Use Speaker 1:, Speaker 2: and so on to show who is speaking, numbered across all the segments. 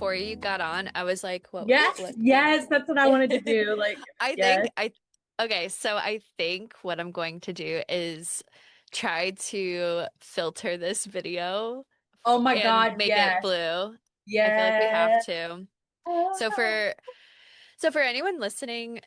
Speaker 1: before you got on, I was like,
Speaker 2: Yes,
Speaker 1: what?
Speaker 2: yes, that's what I wanted to do. Like,
Speaker 1: I
Speaker 2: yes.
Speaker 1: think I okay, so I think what I'm going to do is try to filter this video
Speaker 2: Oh my
Speaker 1: and
Speaker 2: God,
Speaker 1: make it
Speaker 2: yes,
Speaker 1: blue. I feel like we have
Speaker 2: yes.
Speaker 1: to. So for anyone listening,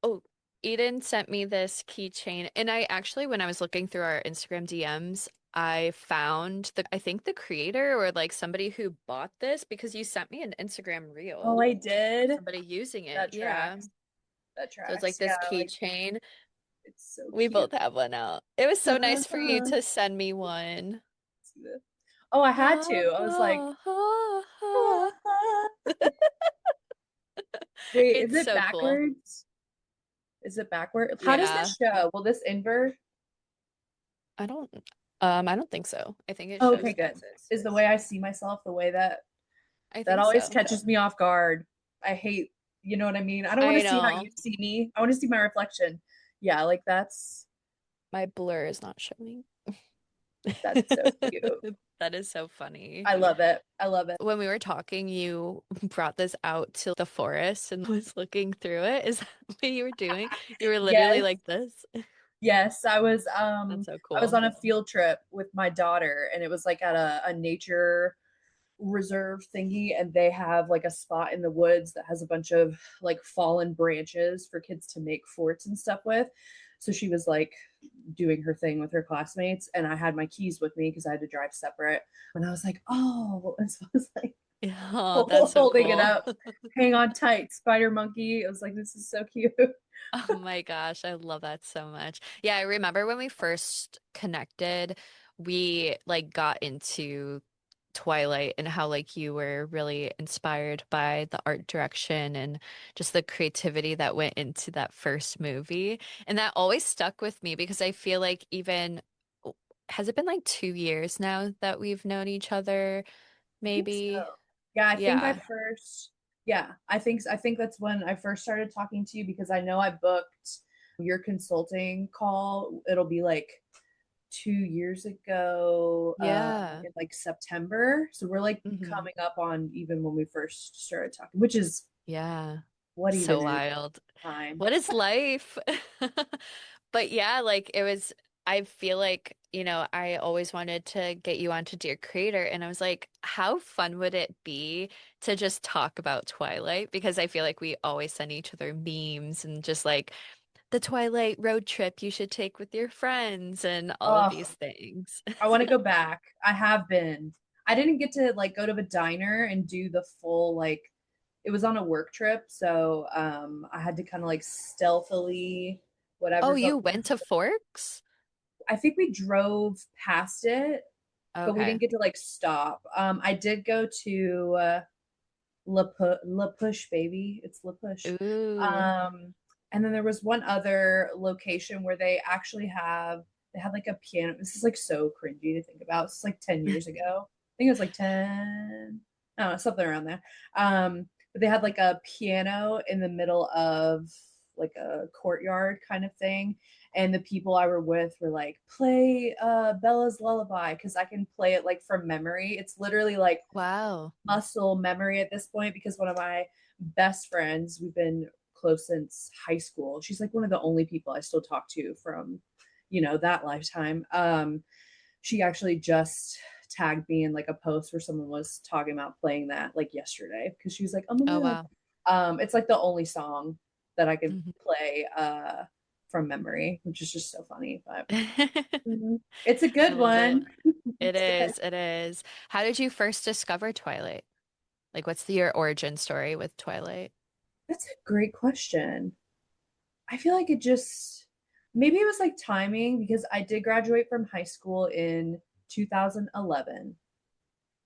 Speaker 1: oh, Eden sent me this keychain, and I actually, when I was looking through our Instagram DMs, I found I think the creator or like somebody who bought this because you sent me an Instagram
Speaker 2: Oh,
Speaker 1: reel
Speaker 2: I
Speaker 1: of
Speaker 2: did.
Speaker 1: somebody using it.
Speaker 2: That
Speaker 1: Yeah.
Speaker 2: tracks. That
Speaker 1: So it's like
Speaker 2: tracks.
Speaker 1: this
Speaker 2: Yeah, like
Speaker 1: keychain.
Speaker 2: it's so
Speaker 1: We
Speaker 2: cute.
Speaker 1: both have one out. It was so nice for you
Speaker 2: Uh-huh.
Speaker 1: to send me one.
Speaker 2: Oh, I had to. I was like, wait, is
Speaker 1: It's
Speaker 2: it
Speaker 1: so cool.
Speaker 2: backwards? Is it backward? How does
Speaker 1: Yeah.
Speaker 2: this show? Will this invert?
Speaker 1: I don't I don't think so. I think it
Speaker 2: Oh, okay,
Speaker 1: shows
Speaker 2: good.
Speaker 1: as is.
Speaker 2: Is the way I see myself the way that
Speaker 1: I
Speaker 2: that
Speaker 1: think
Speaker 2: always
Speaker 1: so.
Speaker 2: catches me off guard. I hate, you know what I mean? I don't want
Speaker 1: I
Speaker 2: to see how
Speaker 1: know.
Speaker 2: you see me. I want to see my reflection. Yeah, like
Speaker 1: My blur is not showing.
Speaker 2: that's so cute.
Speaker 1: That is so funny.
Speaker 2: I love it. I love it.
Speaker 1: When we were talking, you brought this out to the forest and was looking through it. Is that what you were doing? You were literally
Speaker 2: Yes.
Speaker 1: like this.
Speaker 2: Yes,
Speaker 1: That's so
Speaker 2: I was
Speaker 1: cool.
Speaker 2: on a field trip with my daughter and it was like at a nature reserve thingy and they have like a spot in the woods that has a bunch of like fallen branches for kids to make forts and stuff with. So she was like doing her thing with her classmates and I had my keys with me because I had to drive separate. And I was like, oh, and so I was like
Speaker 1: Oh, that's so
Speaker 2: holding it
Speaker 1: cool.
Speaker 2: up, hang on tight, spider monkey. I was like, this is so cute.
Speaker 1: Oh my gosh, I love that so much. Yeah, I remember when we first connected, we like got into Twilight and how like you were really inspired by the art direction and just the creativity that went into that first movie. And that always stuck with me because I feel like even has it been like 2 years now that we've known each other,
Speaker 2: I think
Speaker 1: maybe?
Speaker 2: so. Yeah, I think I
Speaker 1: Yeah.
Speaker 2: first, yeah, I think that's when I first started talking to you because I know I booked your consulting call. It'll be like 2 years ago,
Speaker 1: Yeah.
Speaker 2: in like September. So we're like
Speaker 1: Hmm.
Speaker 2: coming up on even when we first started talking, which is
Speaker 1: Yeah.
Speaker 2: what even
Speaker 1: So
Speaker 2: is
Speaker 1: wild.
Speaker 2: time?
Speaker 1: What is life? But yeah, like it was, I feel like, I always wanted to get you onto Dear Creator, and I was like, how fun would it be to just talk about Twilight? Because I feel like we always send each other memes and just like the Twilight road trip you should take with your friends and all of these
Speaker 2: Oh,
Speaker 1: things.
Speaker 2: I want to go back. I have been. I didn't get to like go to the diner and do the full like it was on a work trip, so I had to kind of like stealthily
Speaker 1: Oh,
Speaker 2: whatever's
Speaker 1: you
Speaker 2: up.
Speaker 1: went to Forks?
Speaker 2: I think we drove past it, but we didn't
Speaker 1: Okay.
Speaker 2: get to like stop. I did go to La Push, baby. It's La Push.
Speaker 1: Ooh.
Speaker 2: Um, and then there was one other location where they had like a piano. This is like so cringy to think about. It's like 10 years ago. I think it was like 10, I don't know, something around there. But they had like a piano in the middle of like a courtyard kind of thing. And the people I were with were like, play Bella's Lullaby because I can play it like from memory. It's literally like
Speaker 1: Wow.
Speaker 2: muscle memory at this point because one of my best friends, we've been close since high school. She's like one of the only people I still talk to from, that lifetime. She actually just tagged me in like a post where someone was talking about playing that like yesterday because she was like, "Oh my
Speaker 1: Oh,
Speaker 2: god."
Speaker 1: wow.
Speaker 2: It's like the only song that I could
Speaker 1: Mhm.
Speaker 2: play from memory, which is just so funny, but it's a
Speaker 1: I
Speaker 2: good
Speaker 1: love it.
Speaker 2: one.
Speaker 1: It
Speaker 2: It's good.
Speaker 1: is. It is. How did you first discover Twilight? Like, what's your origin story with Twilight?
Speaker 2: That's a great question. I feel like it just maybe it was like timing because I did graduate from high school in 2011.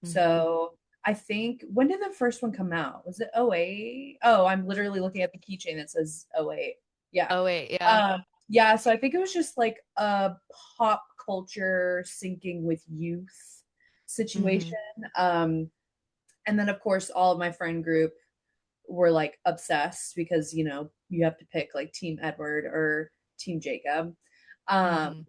Speaker 1: Hmm.
Speaker 2: So I think when did the first one come out? Was it '08? Oh, I'm literally looking at the keychain that says '08. Yeah.
Speaker 1: Oh, wait. Yeah.
Speaker 2: Yeah, so I think it was just like a pop culture syncing with youth
Speaker 1: Hmm.
Speaker 2: situation. Um, and then of course all of my friend group were like obsessed because you have to pick like Team Edward or Team Jacob. Um,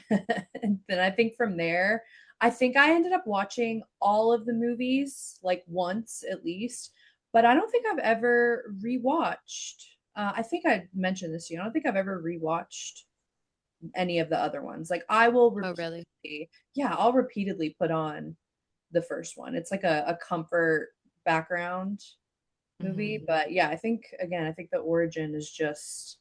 Speaker 1: Hmm.
Speaker 2: and then I think from there, I think I ended up watching all of the movies like once at least, but I don't think I've ever rewatched. I think I mentioned this to you. I don't think I've ever rewatched any of the other ones. Like I will
Speaker 1: Oh, really?
Speaker 2: repeatedly, yeah, I'll repeatedly put on the first one. It's like a comfort background movie.
Speaker 1: Hmm.
Speaker 2: But yeah, I think again, I think the origin is just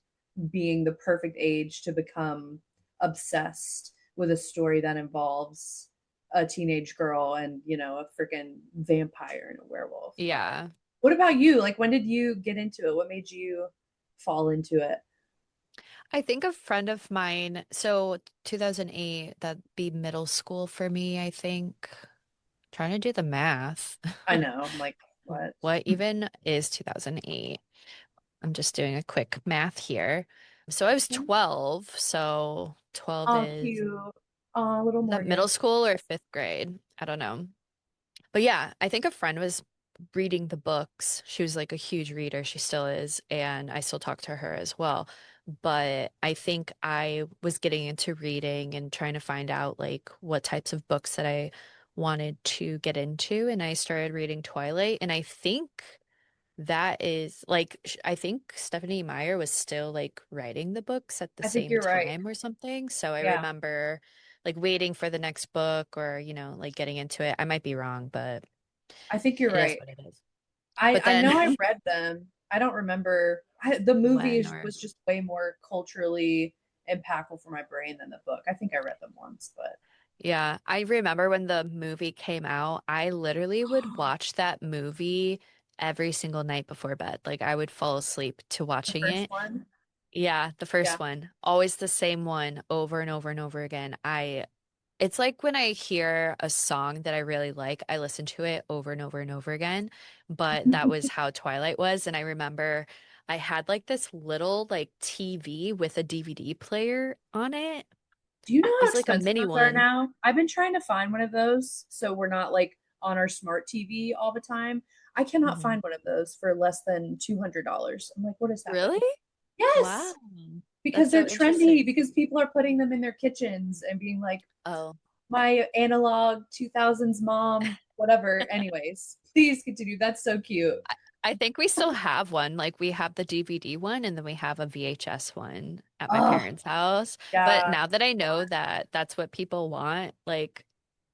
Speaker 2: being the perfect age to become obsessed with a story that involves a teenage girl and, you know, a freaking vampire and a werewolf. But
Speaker 1: Yeah.
Speaker 2: what about you? Like when did you get into it? What made you fall into it?
Speaker 1: I think a friend of mine, so 2008, that'd be middle school for me, I think. Trying to do the math.
Speaker 2: I know. I'm like, what?
Speaker 1: What even is 2008? I'm just doing a quick math here. So I was 12, so 12
Speaker 2: Oh,
Speaker 1: is
Speaker 2: cute. Oh, little
Speaker 1: that
Speaker 2: Morgan.
Speaker 1: middle school or fifth grade? I don't know. But yeah, I think a friend was reading the books. She was like a huge reader. She still is, and I still talk to her as well. But I think I was getting into reading and trying to find out like what types of books that I wanted to get into, and I started reading Twilight, and I think that is like I think Stephanie Meyer was still like writing the books at the
Speaker 2: I think
Speaker 1: same
Speaker 2: you're right.
Speaker 1: time or something. So I
Speaker 2: Yeah,
Speaker 1: remember like waiting for the next book or, like getting into it. I might be wrong, but
Speaker 2: I think you're
Speaker 1: it is
Speaker 2: right.
Speaker 1: what it is.
Speaker 2: I
Speaker 1: But
Speaker 2: I
Speaker 1: then
Speaker 2: know I read them. I don't remember. The movie
Speaker 1: when or
Speaker 2: was just way more culturally impactful for my brain than the book. I think I read them once, but
Speaker 1: yeah, I remember when the movie came out, I literally would watch that movie every single night before bed. Like I would fall asleep to
Speaker 2: the
Speaker 1: watching
Speaker 2: first
Speaker 1: it.
Speaker 2: one,
Speaker 1: Yeah, the
Speaker 2: yeah.
Speaker 1: first one, always the same one over and over and over again. It's like when I hear a song that I really like, I listen to it over and over and over again. But that was how Twilight was. And I remember I had like this little like TV with a DVD player on it.
Speaker 2: Do you know
Speaker 1: It
Speaker 2: how
Speaker 1: was like a
Speaker 2: expensive
Speaker 1: mini
Speaker 2: those are
Speaker 1: one.
Speaker 2: now? I've been trying to find one of those so we're not like on our smart TV all the time. I cannot
Speaker 1: Mhm.
Speaker 2: find one of those for less than $200. I'm like, what is
Speaker 1: Really?
Speaker 2: happening?
Speaker 1: Wow.
Speaker 2: Yes, because
Speaker 1: That's
Speaker 2: they're
Speaker 1: so
Speaker 2: trendy,
Speaker 1: interesting.
Speaker 2: because people are putting them in their kitchens and being like,
Speaker 1: Oh.
Speaker 2: my analog 2000s mom, whatever. Anyways, please continue. That's so cute.
Speaker 1: I think we still have one. Like we have the DVD one and then we have a VHS one at my
Speaker 2: Oh,
Speaker 1: parents' house. But
Speaker 2: yeah.
Speaker 1: now that I know that that's what people want, like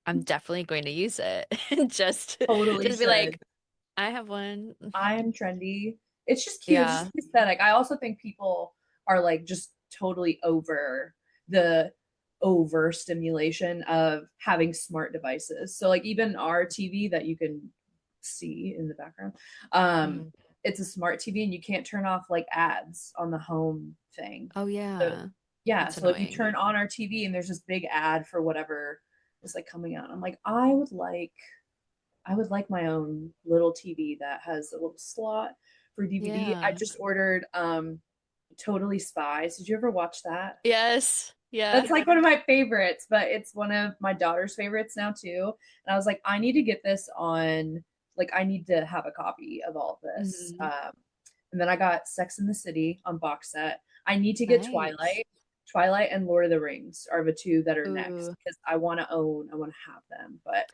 Speaker 1: I'm definitely going to use it. Just
Speaker 2: Totally
Speaker 1: just be
Speaker 2: should.
Speaker 1: like, I have one.
Speaker 2: I am trendy. It's just cute. It's just
Speaker 1: Yeah.
Speaker 2: aesthetic. I also think people are like just totally over the overstimulation of having smart devices. So like even our TV that you can see in the background, um,
Speaker 1: Mhm.
Speaker 2: it's a smart TV and you can't turn off like ads on the home thing.
Speaker 1: Oh
Speaker 2: So
Speaker 1: yeah.
Speaker 2: yeah,
Speaker 1: That's
Speaker 2: so if you
Speaker 1: annoying.
Speaker 2: turn on our TV and there's this big ad for whatever is like coming out, I'm like, I would like my own little TV that has a little slot for DVD. I
Speaker 1: Yeah.
Speaker 2: just ordered Totally Spies. Did you ever watch that?
Speaker 1: Yes.
Speaker 2: That's
Speaker 1: Yeah.
Speaker 2: like one of my favorites, but it's one of my daughter's favorites now too. And I was like, I need to get this on, like, I need to have a copy of all of this.
Speaker 1: Hmm.
Speaker 2: And then I got Sex in the City on box set. I need to get
Speaker 1: Nice.
Speaker 2: Twilight. Twilight and Lord of the Rings are the two that are next
Speaker 1: Ooh.
Speaker 2: because I want to have them. But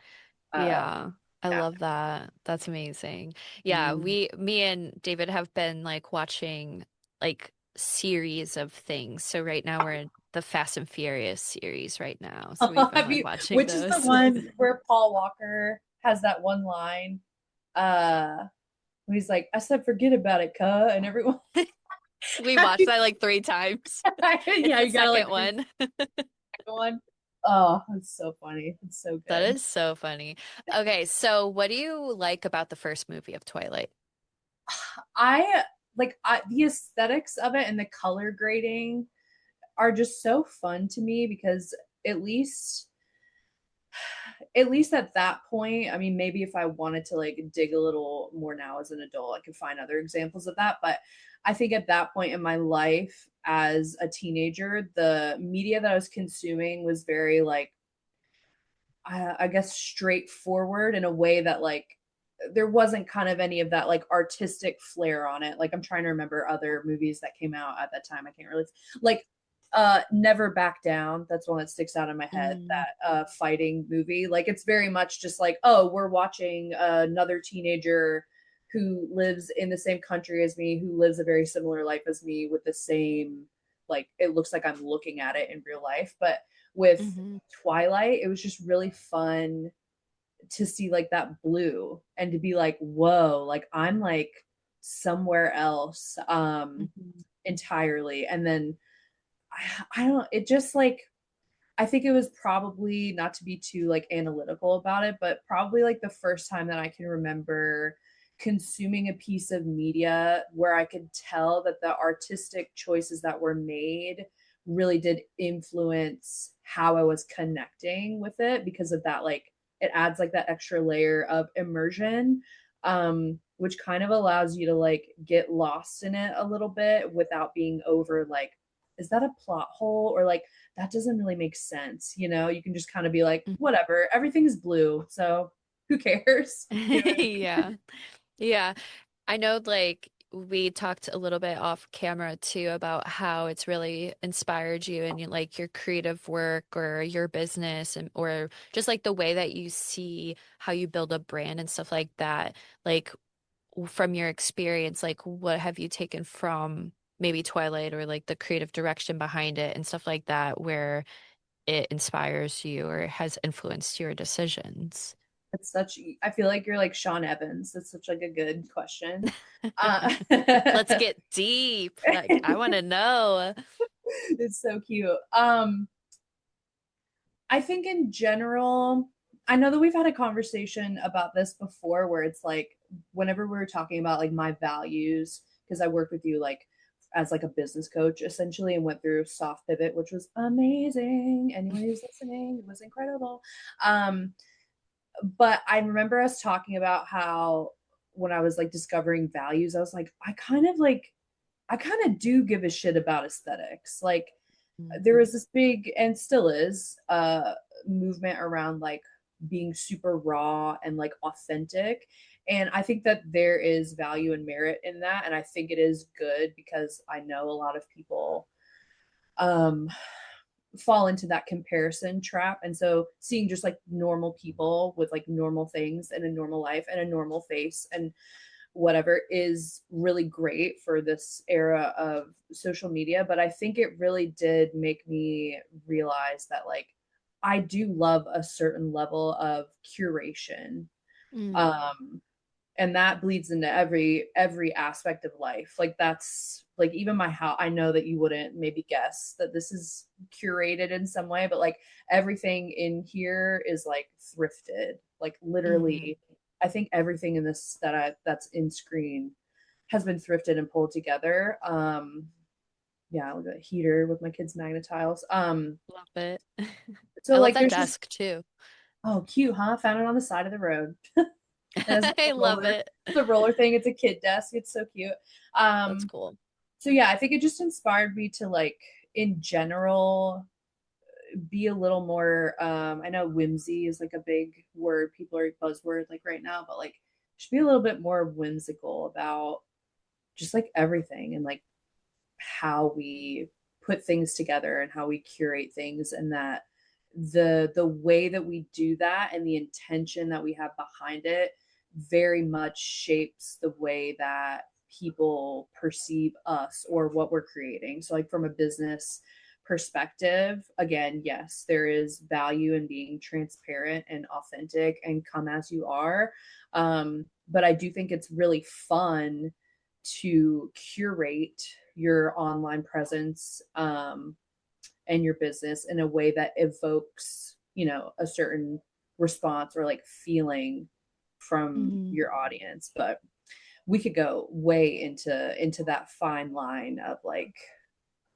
Speaker 1: Yeah, I
Speaker 2: yeah.
Speaker 1: love that. That's amazing. Yeah,
Speaker 2: Mm.
Speaker 1: me and David have been like watching like series of things. So right now we're in the Fast and Furious series right now. So we've been
Speaker 2: Have
Speaker 1: like
Speaker 2: you,
Speaker 1: watching
Speaker 2: which is the
Speaker 1: those.
Speaker 2: one where Paul Walker has that one line, uh, when he's like, I said, forget about it, cuh, and everyone,
Speaker 1: We watched that like three times. It's
Speaker 2: yeah,
Speaker 1: the
Speaker 2: you gotta like
Speaker 1: second
Speaker 2: read
Speaker 1: one.
Speaker 2: the second one. Oh, it's so funny. It's so
Speaker 1: That
Speaker 2: good.
Speaker 1: is so funny. Okay, so what do you like about the first movie of Twilight?
Speaker 2: The aesthetics of it and the color grading are just so fun to me because at least at least at that point, I mean, maybe if I wanted to like dig a little more now as an adult, I could find other examples of that. But I think at that point in my life as a teenager, the media that I was consuming was very like, I guess, straightforward in a way that like there wasn't kind of any of that like artistic flair on it. Like I'm trying to remember other movies that came out at that time. I can't really like. Never Back Down. That's one that sticks out in my head.
Speaker 1: Mm,
Speaker 2: That fighting movie. Like it's very much just like, oh, we're watching another teenager who lives in the same country as me, who lives a very similar life as me with the same like it looks like I'm looking at it in real life. But with
Speaker 1: hmm
Speaker 2: Twilight, it was just really fun to see like that blue and to be like, whoa, like I'm like somewhere else
Speaker 1: hmm
Speaker 2: entirely. And then I don't it just like I think it was probably not to be too like analytical about it, but probably like the first time that I can remember consuming a piece of media where I could tell that the artistic choices that were made really did influence how I was connecting with it because of that like it adds like that extra layer of immersion which kind of allows you to like get lost in it a little bit without being over like is that a plot hole or like that doesn't really make sense. You know, you can just kind of be like, whatever, everything's blue. So who cares? You know what I mean?
Speaker 1: Yeah. Yeah. I know like we talked a little bit off camera too about how it's really inspired you in like your creative work or your business and or just like the way that you see how you build a brand and stuff like that. Like from your experience, like what have you taken from maybe Twilight or like the creative direction behind it and stuff like that where it inspires you or has influenced your decisions?
Speaker 2: It's such, I feel like you're like Sean Evans. That's such like a good question.
Speaker 1: Let's get deep. Like I want to know.
Speaker 2: It's so cute. I think in general, I know that we've had a conversation about this before where it's like whenever we were talking about like my values, because I worked with you like as like a business coach essentially and went through soft pivot, which was amazing. Anyone who's listening, it was incredible. Um, but I remember us talking about how when I was like discovering values, I was like, I kind of do give a shit about aesthetics. Like there
Speaker 1: Mhm.
Speaker 2: was this big and still is movement around like being super raw and like authentic, and I think that there is value and merit in that, and I think it is good because I know a lot of people um fall into that comparison trap, and so seeing just like normal people with like normal things and a normal life and a normal face and whatever is really great for this era of social media. But I think it really did make me realize that like I do love a certain level of curation.
Speaker 1: Mm.
Speaker 2: Um and that bleeds into every aspect of life. Like that's like even my house, I know that you wouldn't maybe guess that this is curated in some way, but like everything in here is like thrifted, like
Speaker 1: Mhm.
Speaker 2: literally. I think everything in this that's in screen has been thrifted and pulled together. Yeah, look at a heater with my kids magnet tiles.
Speaker 1: Love it.
Speaker 2: So
Speaker 1: I love
Speaker 2: like
Speaker 1: that
Speaker 2: there's just
Speaker 1: desk too.
Speaker 2: oh cute, huh? Found it on the side of the road. It has
Speaker 1: I
Speaker 2: the
Speaker 1: love
Speaker 2: roller,
Speaker 1: it.
Speaker 2: the roller thing. It's a kid desk. It's so cute.
Speaker 1: That's
Speaker 2: Um,
Speaker 1: cool.
Speaker 2: so yeah, I think it just inspired me to like in general be a little more I know whimsy is like a big word, people are buzzword like right now, but like just be a little bit more whimsical about just like everything and like how we put things together and how we curate things, and that the way that we do that and the intention that we have behind it very much shapes the way that people perceive us or what we're creating. So like from a business perspective, again, yes, there is value in being transparent and authentic and come as you are, but I do think it's really fun to curate your online presence and your business in a way that evokes, you know, a certain response or like feeling from
Speaker 1: Mhm.
Speaker 2: your audience. But we could go way into that fine line of like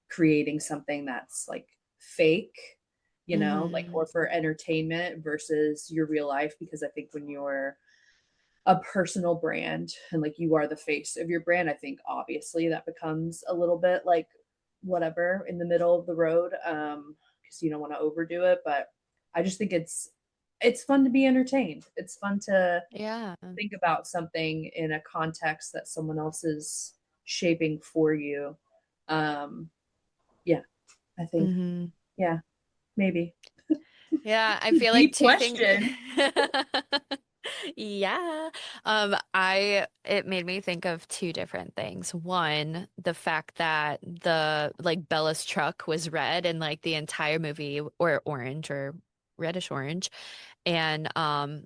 Speaker 2: creating something that's like fake, you know, like
Speaker 1: Mhm.
Speaker 2: or for entertainment versus your real life, because I think when you're a personal brand and like you are the face of your brand, I think obviously that becomes a little bit like whatever in the middle of the road, because you don't want to overdo it. But I just think it's fun to be entertained. It's fun to
Speaker 1: Yeah.
Speaker 2: think about something in a context that someone else is shaping for you. um yeah, I think.
Speaker 1: Hmm.
Speaker 2: Yeah, maybe.
Speaker 1: Yeah, I feel like
Speaker 2: Deep
Speaker 1: two things.
Speaker 2: question.
Speaker 1: Yeah. I it made me think of two different things. One, the fact that the like Bella's truck was red and like the entire movie or orange or reddish orange and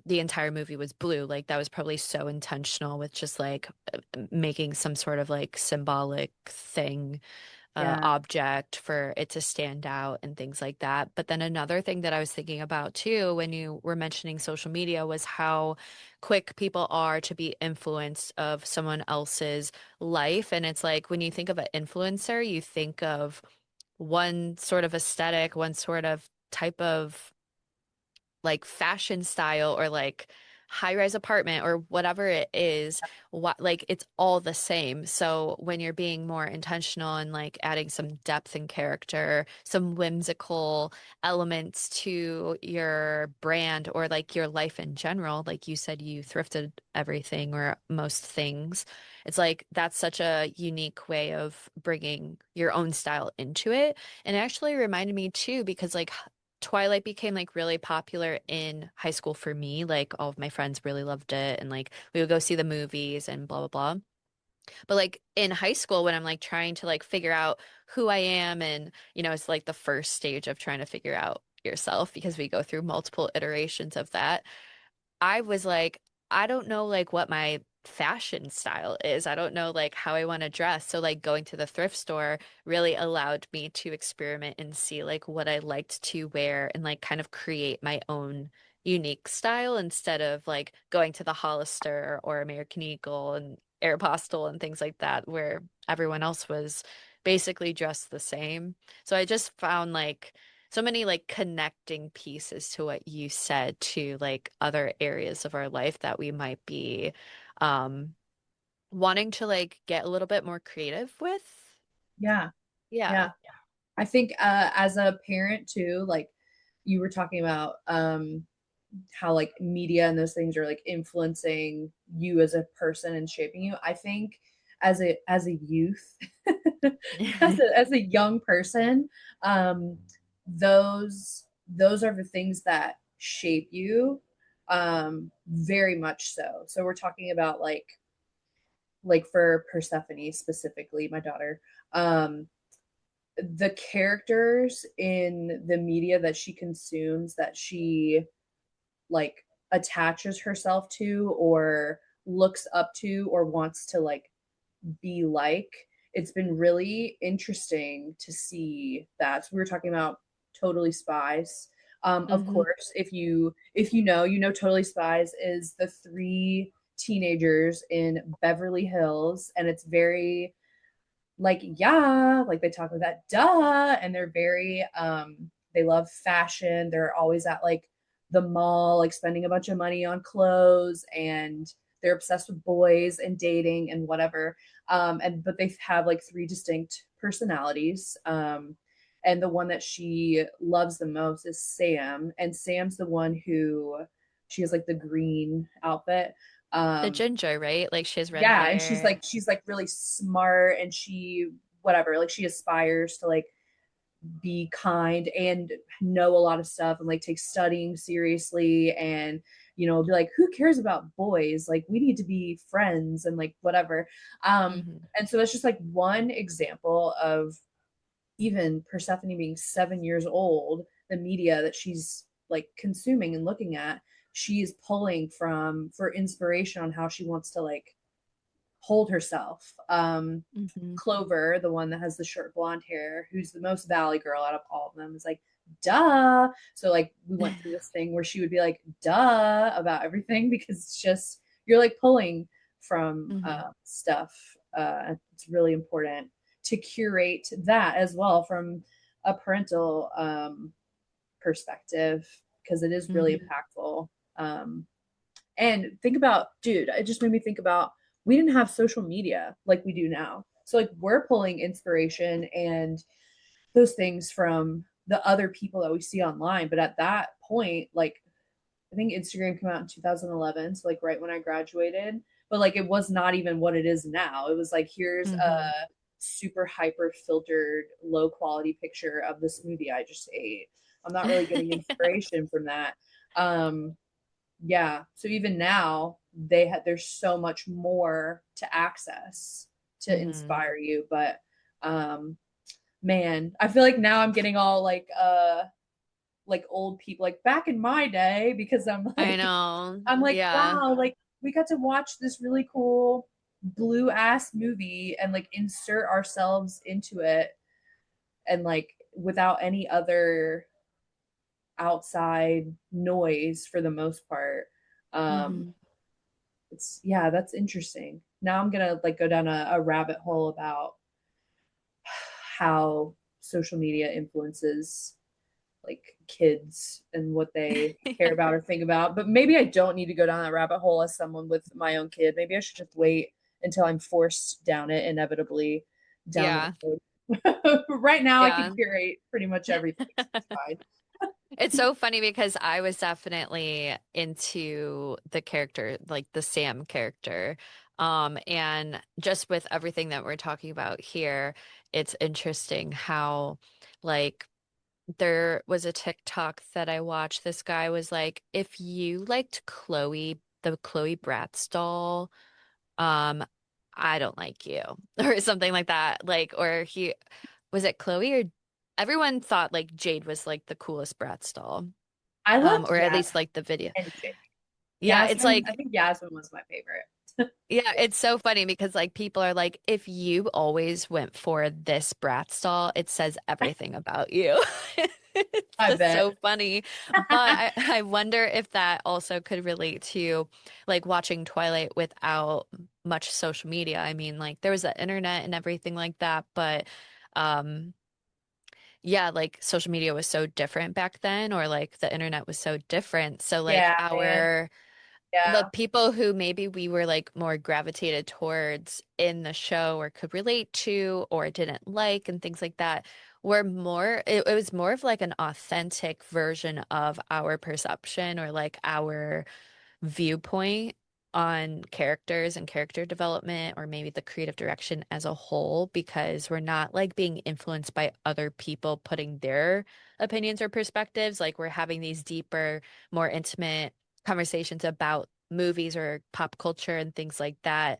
Speaker 1: the entire movie was blue. Like that was probably so intentional with just like making some sort of like symbolic thing
Speaker 2: Yeah,
Speaker 1: object for it to stand out and things like that. But then another thing that I was thinking about too, when you were mentioning social media, was how quick people are to be influenced of someone else's life. And it's like when you think of an influencer, you think of one sort of aesthetic, one sort of type of like fashion style or like high-rise apartment or whatever it is, what like it's all the same. So when you're being more intentional and like adding some depth and character, some whimsical elements to your brand or like your life in general, like you said you thrifted everything or most things. It's like that's such a unique way of bringing your own style into it. And it actually reminded me too because like Twilight became like really popular in high school for me. Like all of my friends really loved it and like we would go see the movies and blah blah blah. But like in high school when I'm like trying to like figure out who I am and it's like the first stage of trying to figure out yourself because we go through multiple iterations of that. I was like, I don't know like what my fashion style is. I don't know like how I want to dress. So like going to the thrift store really allowed me to experiment and see like what I liked to wear and like kind of create my own unique style instead of like going to the Hollister or American Eagle and Aeropostale and things like that where everyone else was basically dressed the same. So I just found like so many like connecting pieces to what you said to like other areas of our life that we might be um wanting to like get a little bit more creative with.
Speaker 2: yeah,
Speaker 1: Yeah.
Speaker 2: yeah. I think as a parent too, like you were talking about how like media and those things are like influencing you as a person and shaping you. I think as a youth, as a young person, um, those are the things that shape you very much so. So we're talking about like for Persephone specifically, my daughter. The characters in the media that she consumes that she like attaches herself to or looks up to or wants to like be like, it's been really interesting to see that. So we were talking about Totally Spies. Of
Speaker 1: Hmm.
Speaker 2: course, if you know Totally Spies is the three teenagers in Beverly Hills, and it's very like yeah, like they talk about that duh, and they're very they love fashion. They're always at like the mall, like spending a bunch of money on clothes, and they're obsessed with boys and dating and whatever. And but they have like three distinct personalities. And the one that she loves the most is Sam, and Sam's the one who she has like the green outfit.
Speaker 1: The
Speaker 2: um
Speaker 1: ginger, right? Like she has red
Speaker 2: yeah, and
Speaker 1: hair.
Speaker 2: she's like really smart, and she whatever, like she aspires to like be kind and know a lot of stuff, and like take studying seriously, and be like, who cares about boys, like we need to be friends and like whatever.
Speaker 1: Hmm.
Speaker 2: And so that's just like one example of even Persephone being 7 years old, the media that she's like consuming and looking at, she is pulling from for inspiration on how she wants to like hold herself.
Speaker 1: Hmm.
Speaker 2: Clover, the one that has the short blonde hair, who's the most Valley girl out of all of them, is like, duh. So like we went through this thing where she would be like, duh, about everything because it's just you're like pulling from
Speaker 1: Hmm.
Speaker 2: stuff. It's really important to curate that as well from a parental perspective because it is really
Speaker 1: Hmm.
Speaker 2: impactful. And think about, dude, it just made me think about we didn't have social media like we do now. So like we're pulling inspiration and those things from the other people that we see online. But at that point, like I think Instagram came out in 2011, so like right when I graduated. But like it was not even what it is now. It was like here's
Speaker 1: Hmm.
Speaker 2: super hyper filtered, low quality picture of the smoothie I just ate. I'm not really getting inspiration from that. Um, yeah. So even now, there's so much more to access to
Speaker 1: Hmm.
Speaker 2: inspire you. But um, man, I feel like now I'm getting all like old people, like back in my day, because
Speaker 1: I know.
Speaker 2: I'm like,
Speaker 1: Yeah.
Speaker 2: wow, like we got to watch this really cool blue ass movie and like insert ourselves into it and like without any other outside noise for the most part. Um,
Speaker 1: Hmm.
Speaker 2: it's yeah, that's interesting. Now I'm gonna like go down a rabbit hole about how social media influences like kids and what they care about or think about. But maybe I don't need to go down that rabbit hole as someone with my own kid. Maybe I should just wait until I'm forced down it inevitably down the
Speaker 1: Yeah.
Speaker 2: road. Right now I can
Speaker 1: Yeah.
Speaker 2: curate pretty much everything, so it's fine.
Speaker 1: It's so funny because I was definitely into the character, like the Sam character. And just with everything that we're talking about here, it's interesting how, like, there was a TikTok that I watched. This guy was like, if you liked Chloe, the Chloe Bratz doll, um, I don't like you, or something like that. Like, or he was it Chloe or everyone thought like Jade was like the coolest Bratz doll,
Speaker 2: I loved
Speaker 1: or at
Speaker 2: Yas
Speaker 1: least like the video.
Speaker 2: and Jake.
Speaker 1: Yeah, it's
Speaker 2: Yasmin, I
Speaker 1: like
Speaker 2: think Yasmin was my favorite.
Speaker 1: yeah, it's so funny because like people are like, if you always went for this Bratz doll, it says everything about you. It's
Speaker 2: I
Speaker 1: just
Speaker 2: bet.
Speaker 1: so funny. But I wonder if that also could relate to like watching Twilight without much social media. I mean, like there was the internet and everything like that, but um yeah, like social media was so different back then, or like the internet was so different. So like
Speaker 2: Yeah, man.
Speaker 1: our the
Speaker 2: Yeah.
Speaker 1: people who maybe we were like more gravitated towards in the show or could relate to or didn't like and things like that were more it was more of like an authentic version of our perception or like our viewpoint on characters and character development or maybe the creative direction as a whole because we're not like being influenced by other people putting their opinions or perspectives. Like we're having these deeper, more intimate conversations about movies or pop culture and things like that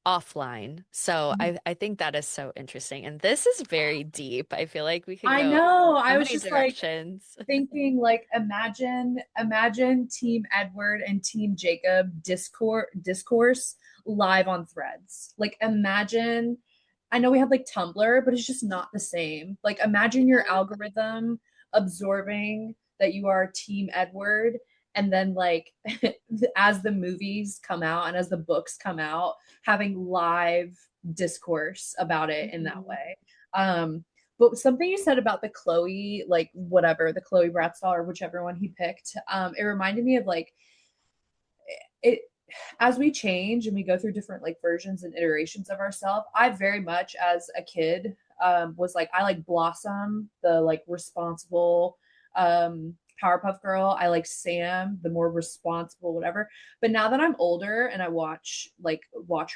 Speaker 1: offline. So I think that is so interesting. And this is very deep. I feel like we could
Speaker 2: I
Speaker 1: go
Speaker 2: know.
Speaker 1: so
Speaker 2: I was
Speaker 1: many
Speaker 2: just like
Speaker 1: directions.
Speaker 2: thinking like imagine Team Edward and Team Jacob discourse live on threads. Like imagine I know we had like Tumblr, but it's just not the same. Like imagine your
Speaker 1: Yeah.
Speaker 2: algorithm absorbing that you are Team Edward and then like as the movies come out and as the books come out having live discourse about it in that
Speaker 1: Mhm.
Speaker 2: way. But something you said about the Chloe, like whatever, the Chloe Bratz doll or whichever one he picked, it reminded me of like it as we change and we go through different like versions and iterations of ourselves. I very much as a kid was like I like Blossom, the like responsible Powerpuff Girl. I like Sam, the more responsible, whatever. But now that I'm older and I watch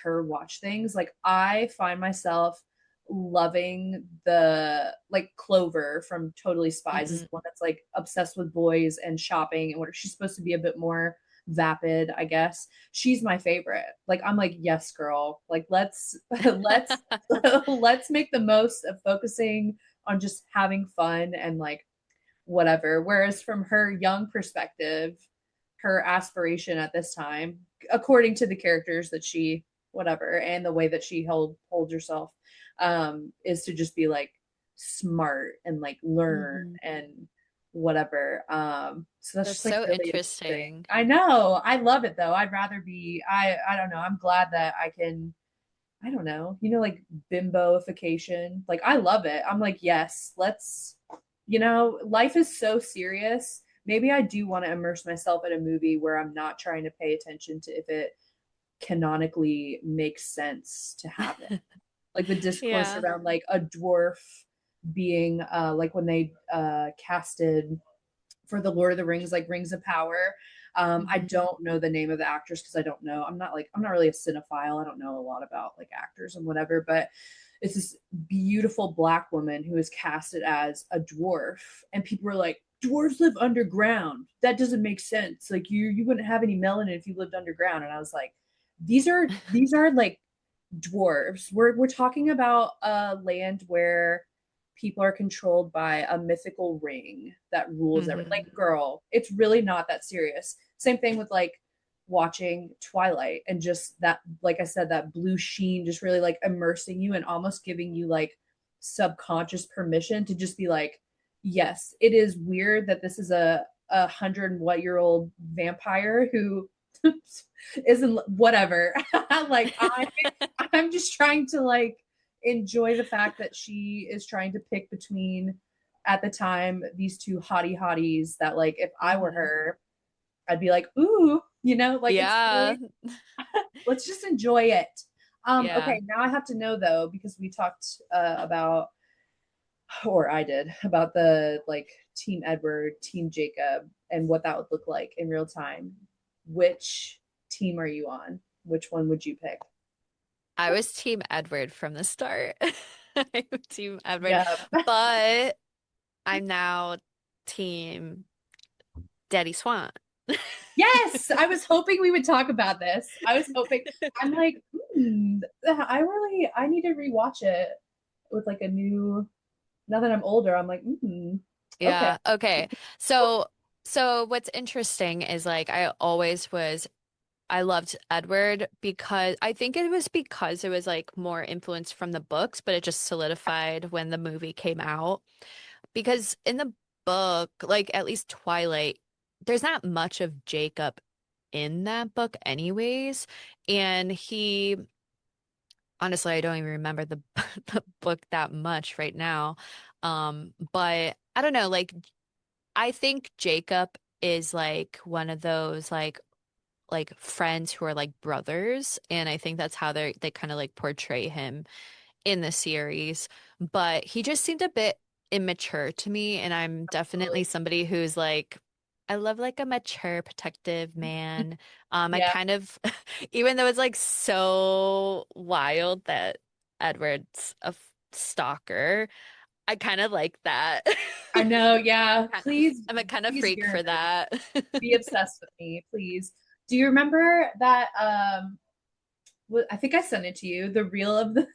Speaker 2: her watch things, like I find myself loving the like Clover from Totally Spies is the
Speaker 1: Mhm.
Speaker 2: one that's like obsessed with boys and shopping and what she's supposed to be a bit more vapid, I guess. She's my favorite. Like I'm like, yes, girl. Like let's make the most of focusing on just having fun and like whatever. Whereas from her young perspective, her aspiration at this time, according to the characters that she whatever and the way that she holds herself, is to just be like smart and like learn
Speaker 1: Mhm.
Speaker 2: and whatever. So that's
Speaker 1: That's
Speaker 2: just like
Speaker 1: so
Speaker 2: really interesting.
Speaker 1: interesting.
Speaker 2: I know. I love it though. I'd rather be I don't know. I'm glad that I can I don't know, like bimboification. Like I love it. I'm like, yes, life is so serious. Maybe I do want to immerse myself in a movie where I'm not trying to pay attention to if it canonically makes sense to have it. Like the discourse
Speaker 1: Yeah.
Speaker 2: around like a dwarf being like when they casted for the Lord of the Rings, like Rings of Power. I
Speaker 1: Mhm.
Speaker 2: don't know the name of the actress because I don't know. I'm not really a cinephile. I don't know a lot about like actors and whatever, but it's this beautiful black woman who is casted as a dwarf, and people were like, dwarves live underground, that doesn't make sense, like you wouldn't have any melanin if you lived underground. And I was like, these are like dwarves. We're talking about a land where people are controlled by a mythical ring that rules everything.
Speaker 1: Hmm.
Speaker 2: Like, girl, it's really not that serious. Same thing with like watching Twilight, and just that, like I said, that blue sheen just really like immersing you and almost giving you like subconscious permission to just be like, yes, it is weird that this is a 100 what-year-old vampire who isn't whatever. Like I'm just trying to like enjoy the fact that she is trying to pick between, at the time, these two hotties that, like, if I were
Speaker 1: Hmm.
Speaker 2: her, I'd be like, ooh, like it's
Speaker 1: Yeah.
Speaker 2: really, let's just enjoy it.
Speaker 1: Yeah.
Speaker 2: Okay, now I have to know though, because we talked about, or I did, about the like Team Edward, Team Jacob, and what that would look like in real time. Which team are you on? Which one would you pick?
Speaker 1: I was Team Edward from the start. I'm Team Edward,
Speaker 2: Yeah.
Speaker 1: but I'm now Team Daddy Swan.
Speaker 2: Yes, I was hoping we would talk about this. I was hoping. I'm like, I need to rewatch it with like a new. Now that I'm older, I'm like, okay.
Speaker 1: Yeah. Okay. So, so what's interesting is like I loved Edward because I think it was because it was like more influenced from the books, but it just solidified when the movie came out. Because in the book, like at least Twilight, there's not much of Jacob in that book anyways. And he honestly, I don't even remember the the book that much right now. But I don't know, like I think Jacob is like one of those like friends who are like brothers, and I think that's how they kind of like portray him in the series. But he just seemed a bit immature to me, and I'm definitely
Speaker 2: Totally.
Speaker 1: somebody who's like I love like a mature, protective man. I
Speaker 2: Yeah,
Speaker 1: kind of even though it's like so wild that Edward's a stalker, I kind of like that.
Speaker 2: I know. Yeah,
Speaker 1: Kind-
Speaker 2: please,
Speaker 1: I'm a kind of
Speaker 2: please
Speaker 1: freak for that.
Speaker 2: be obsessed with me, please. Do you remember that? I think I sent it to you. The reel of the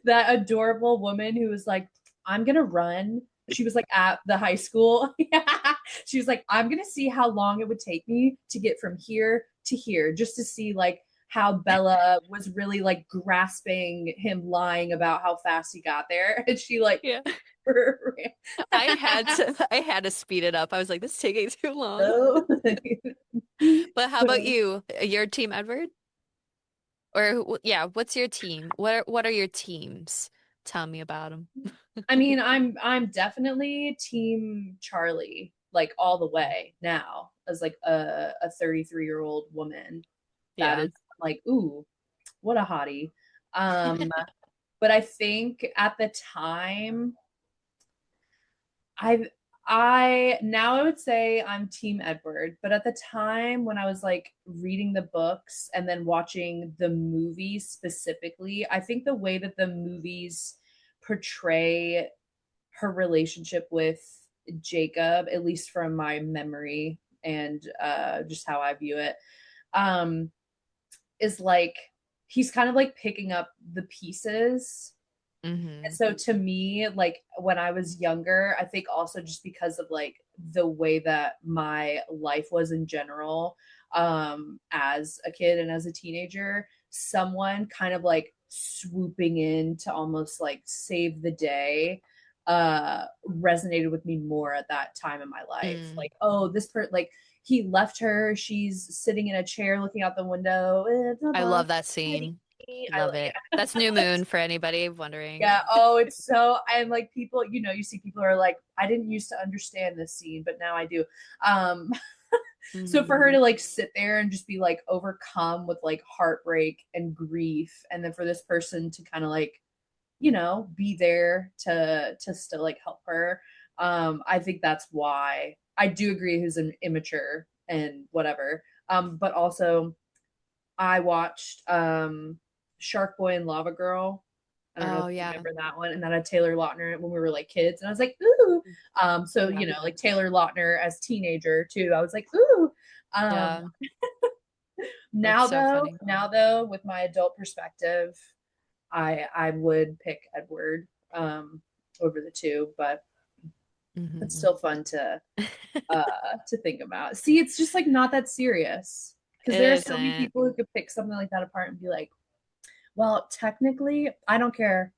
Speaker 2: that adorable woman who was like, "I'm gonna run." She was like at the high school. Yeah. She was like, "I'm gonna see how long it would take me to get from here to here, just to see like how Bella was really like grasping him lying about how fast he got there." And she like,
Speaker 1: Yeah. I had to speed it up. I was like, this is taking too long.
Speaker 2: no.
Speaker 1: But how about
Speaker 2: So,
Speaker 1: you? Your team, Edward? Or yeah, what's your team? What are your teams? Tell me about them.
Speaker 2: I mean, I'm definitely team Charlie, like all the way now, as like a 33-year-old woman that
Speaker 1: Yeah.
Speaker 2: is like, ooh, what a hottie. Um, but I think at the time, I I now I would say I'm team Edward, but at the time when I was like reading the books and then watching the movies specifically, I think the way that the movies portray her relationship with Jacob, at least from my memory and just how I view it, um, is like he's kind of like picking up the pieces. And
Speaker 1: Hmm.
Speaker 2: so to me, like when I was younger, I think also just because of like the way that my life was in general, as a kid and as a teenager, someone kind of like swooping in to almost like save the day resonated with me more at that time in my life.
Speaker 1: Mm.
Speaker 2: Like, oh, like he left her, she's sitting in a chair looking out the window, blah,
Speaker 1: I
Speaker 2: blah.
Speaker 1: love that scene. Love it.
Speaker 2: Yeah.
Speaker 1: That's New Moon for anybody wondering.
Speaker 2: Yeah. Oh, it's so. And like people, you see people are like, I didn't used to understand this scene, but now I do. Um, so for
Speaker 1: Hmm.
Speaker 2: her to like sit there and just be like overcome with like heartbreak and grief, and then for this person to kind of like, be there to still like help her. I think that's why I do agree who's an immature and whatever. But also I watched Shark Boy and Lava Girl, I don't know if
Speaker 1: Oh
Speaker 2: you
Speaker 1: yeah.
Speaker 2: remember that one. And that had Taylor Lautner when we were like kids. And I was like, ooh. So,
Speaker 1: Yeah.
Speaker 2: like Taylor Lautner as teenager too. I was like, ooh. Um,
Speaker 1: Yeah. That's
Speaker 2: now
Speaker 1: so
Speaker 2: though,
Speaker 1: funny.
Speaker 2: now though, with my adult perspective, I would pick Edward over the two, but it's
Speaker 1: Hmm.
Speaker 2: still fun uh to think about. See, it's just like not that serious. Because
Speaker 1: It
Speaker 2: there are so many
Speaker 1: isn't.
Speaker 2: people who could pick something like that apart and be like, well, technically, I don't care.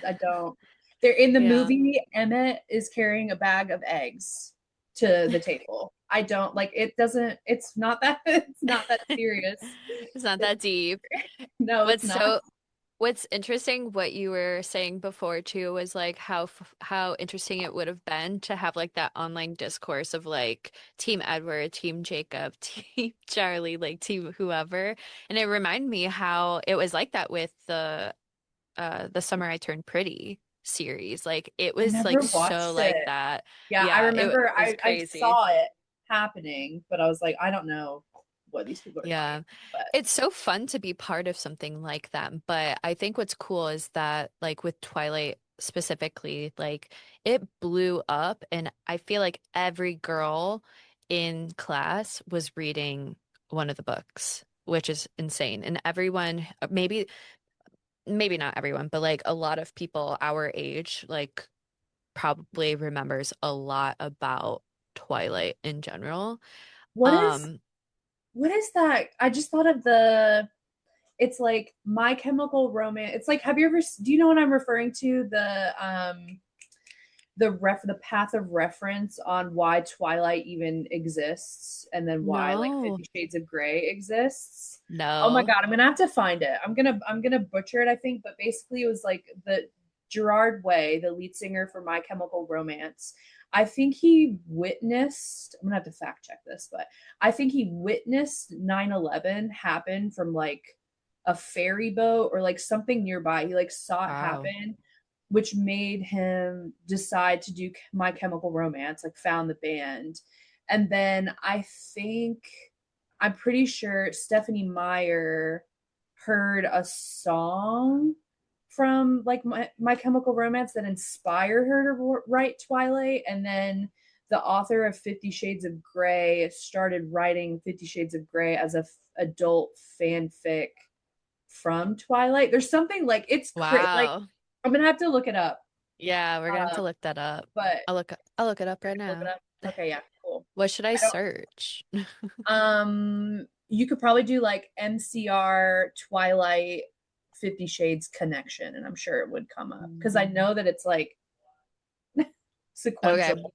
Speaker 2: I don't. They're in the
Speaker 1: Yeah.
Speaker 2: movie. Emmett is carrying a bag of eggs to the table. I don't like it. Doesn't. It's not that. It's not that serious.
Speaker 1: It's not
Speaker 2: It's
Speaker 1: that deep.
Speaker 2: no. It's
Speaker 1: What's
Speaker 2: not.
Speaker 1: so What's interesting, what you were saying before too, was like how interesting it would have been to have like that online discourse of like Team Edward, Team Jacob, Team Charlie, like Team whoever. And it reminded me how it was like that with the Summer I Turned Pretty series. Like it
Speaker 2: I
Speaker 1: was like
Speaker 2: never
Speaker 1: so
Speaker 2: watched
Speaker 1: like
Speaker 2: it.
Speaker 1: that.
Speaker 2: Yeah, I
Speaker 1: Yeah, it
Speaker 2: remember.
Speaker 1: was
Speaker 2: I
Speaker 1: crazy.
Speaker 2: saw it happening, but I was like, I don't know what these people are talking
Speaker 1: Yeah.
Speaker 2: about. But
Speaker 1: It's so fun to be part of something like that. But I think what's cool is that, like with Twilight specifically, like it blew up, and I feel like every girl in class was reading one of the books, which is insane. And everyone, maybe not everyone, but like a lot of people our age, like probably remembers a lot about Twilight in general.
Speaker 2: what is
Speaker 1: Um,
Speaker 2: what is that? I just thought of the. It's like My Chemical Romance. It's like, have you ever? Do you know what I'm referring to? The path of reference on why Twilight even exists, and then why like
Speaker 1: no,
Speaker 2: 50 Shades of Grey exists. Oh my
Speaker 1: no.
Speaker 2: god, I'm gonna have to find it. I'm gonna butcher it, I think, but basically it was like the Gerard Way, the lead singer for My Chemical Romance. I think he witnessed, I'm gonna have to fact check this, but I think he witnessed 9/11 happen from like a ferry boat or like something nearby. He like saw it
Speaker 1: Wow.
Speaker 2: happen, which made him decide to do My Chemical Romance, like found the band. And then I'm pretty sure Stephanie Meyer heard a song from like My Chemical Romance that inspired her to write Twilight. And then the author of 50 Shades of Grey started writing 50 Shades of Grey as a adult fanfic from Twilight. There's something like it's like
Speaker 1: Wow.
Speaker 2: I'm gonna have to look it up.
Speaker 1: Yeah, we're gonna have
Speaker 2: Um,
Speaker 1: to look that up.
Speaker 2: but
Speaker 1: I'll look it up
Speaker 2: you're
Speaker 1: right
Speaker 2: gonna look it
Speaker 1: now.
Speaker 2: up. Okay, yeah, cool.
Speaker 1: What should I
Speaker 2: I don't.
Speaker 1: search?
Speaker 2: You could probably do like MCR Twilight 50 Shades connection, and I'm sure it would come up because I
Speaker 1: Mm.
Speaker 2: know that it's like
Speaker 1: Okay.
Speaker 2: sequential.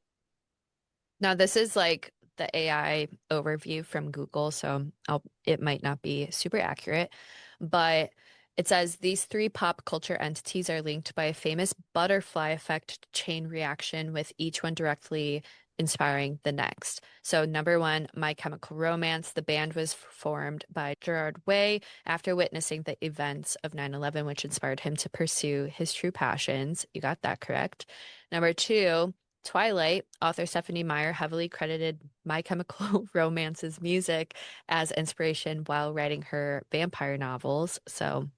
Speaker 1: Now this is like the AI overview from Google, so it might not be super accurate, but it says these three pop culture entities are linked by a famous butterfly effect chain reaction, with each one directly inspiring the next. So number one, My Chemical Romance. The band was formed by Gerard Way after witnessing the events of 9/11, which inspired him to pursue his true passions. You got that correct. Number two, Twilight, author Stephanie Meyer heavily credited My Chemical Romance's music as inspiration while writing her vampire novels. So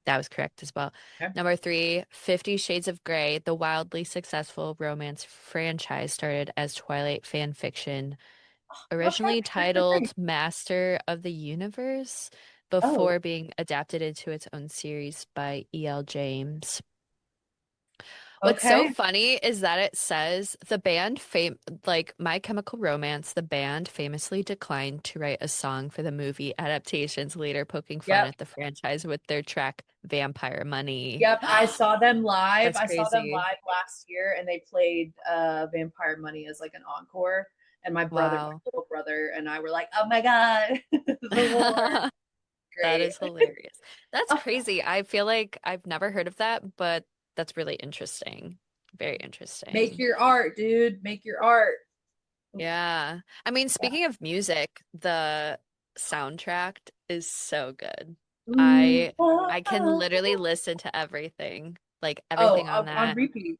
Speaker 1: that was correct as well.
Speaker 2: Okay.
Speaker 1: Number three, 50 Shades of Grey, the wildly successful romance franchise started as Twilight fan fiction,
Speaker 2: Okay,
Speaker 1: originally
Speaker 2: that's the thing.
Speaker 1: titled Master of the Universe,
Speaker 2: Oh,
Speaker 1: before being adapted into its own series by E.L. James. What's so
Speaker 2: okay.
Speaker 1: funny is that it says the band like My Chemical Romance, the band famously declined to write a song for the movie adaptations, later poking fun
Speaker 2: Yep.
Speaker 1: at the franchise with their track Vampire Money.
Speaker 2: Yep, I saw them live.
Speaker 1: That's
Speaker 2: I saw them
Speaker 1: crazy.
Speaker 2: live last year, and they played Vampire Money as like an encore. And my
Speaker 1: Wow.
Speaker 2: little brother, and I were like, "Oh my god, the war,
Speaker 1: That
Speaker 2: great!"
Speaker 1: is hilarious. That's crazy. I feel like I've never heard of that, but that's really interesting. Very
Speaker 2: Make
Speaker 1: interesting.
Speaker 2: your art, dude. Make your art.
Speaker 1: Yeah. I mean,
Speaker 2: Yeah.
Speaker 1: speaking of music, the soundtrack is so good.
Speaker 2: Ooh,
Speaker 1: I I can literally listen to everything, like
Speaker 2: oh,
Speaker 1: everything on
Speaker 2: on
Speaker 1: that.
Speaker 2: repeat.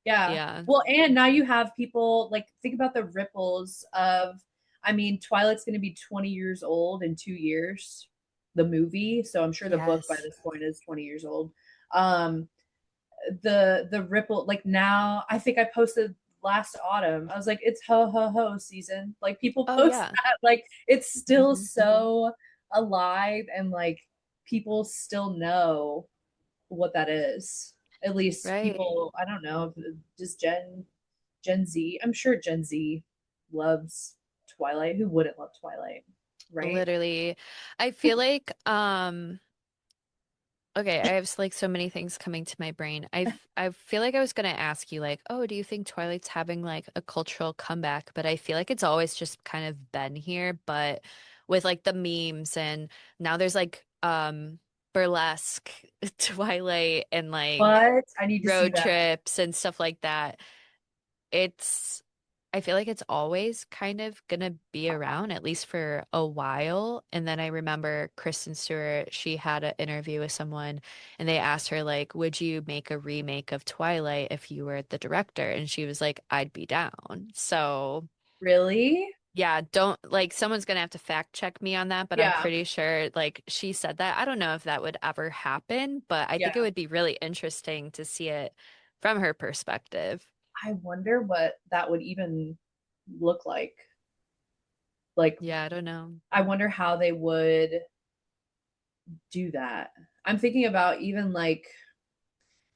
Speaker 2: Yeah.
Speaker 1: Yeah.
Speaker 2: Well, and now you have people like think about the ripples of. I mean, Twilight's going to be 20 years old in 2 years, the movie. So I'm sure the book by
Speaker 1: Yes.
Speaker 2: this point is 20 years old. Um, the ripple, like now, I think I posted last autumn. I was like, it's ho ho ho season. Like people
Speaker 1: Oh
Speaker 2: post
Speaker 1: yeah.
Speaker 2: that, like it's still
Speaker 1: Hmm.
Speaker 2: so alive, and like people still know what that is. At least
Speaker 1: Right.
Speaker 2: people, I don't know, just Gen Z. I'm sure Gen Z loves Twilight. Who wouldn't love Twilight, right?
Speaker 1: Literally. I feel like okay, I have like so many things coming to my brain. I feel like I was gonna ask you like, oh, do you think Twilight's having like a cultural comeback? But I feel like it's always just kind of been here, but with like the memes and now there's like burlesque Twilight and like
Speaker 2: But I need to see
Speaker 1: road
Speaker 2: that.
Speaker 1: trips and stuff like that. It's I feel like it's always kind of gonna be around at least for a while. And then I remember Kristen Stewart, she had an interview with someone and they asked her like, would you make a remake of Twilight if you were the director? And she was like, I'd be down. So
Speaker 2: Really?
Speaker 1: yeah, don't like someone's gonna have to fact check me on that, but I'm
Speaker 2: Yeah,
Speaker 1: pretty sure like she said that. I don't know if that would ever happen, but I think it
Speaker 2: yeah.
Speaker 1: would be really interesting to see it from her perspective.
Speaker 2: I wonder what that would even look like. Like,
Speaker 1: Yeah, I don't know.
Speaker 2: I wonder how they would do that. I'm thinking about even like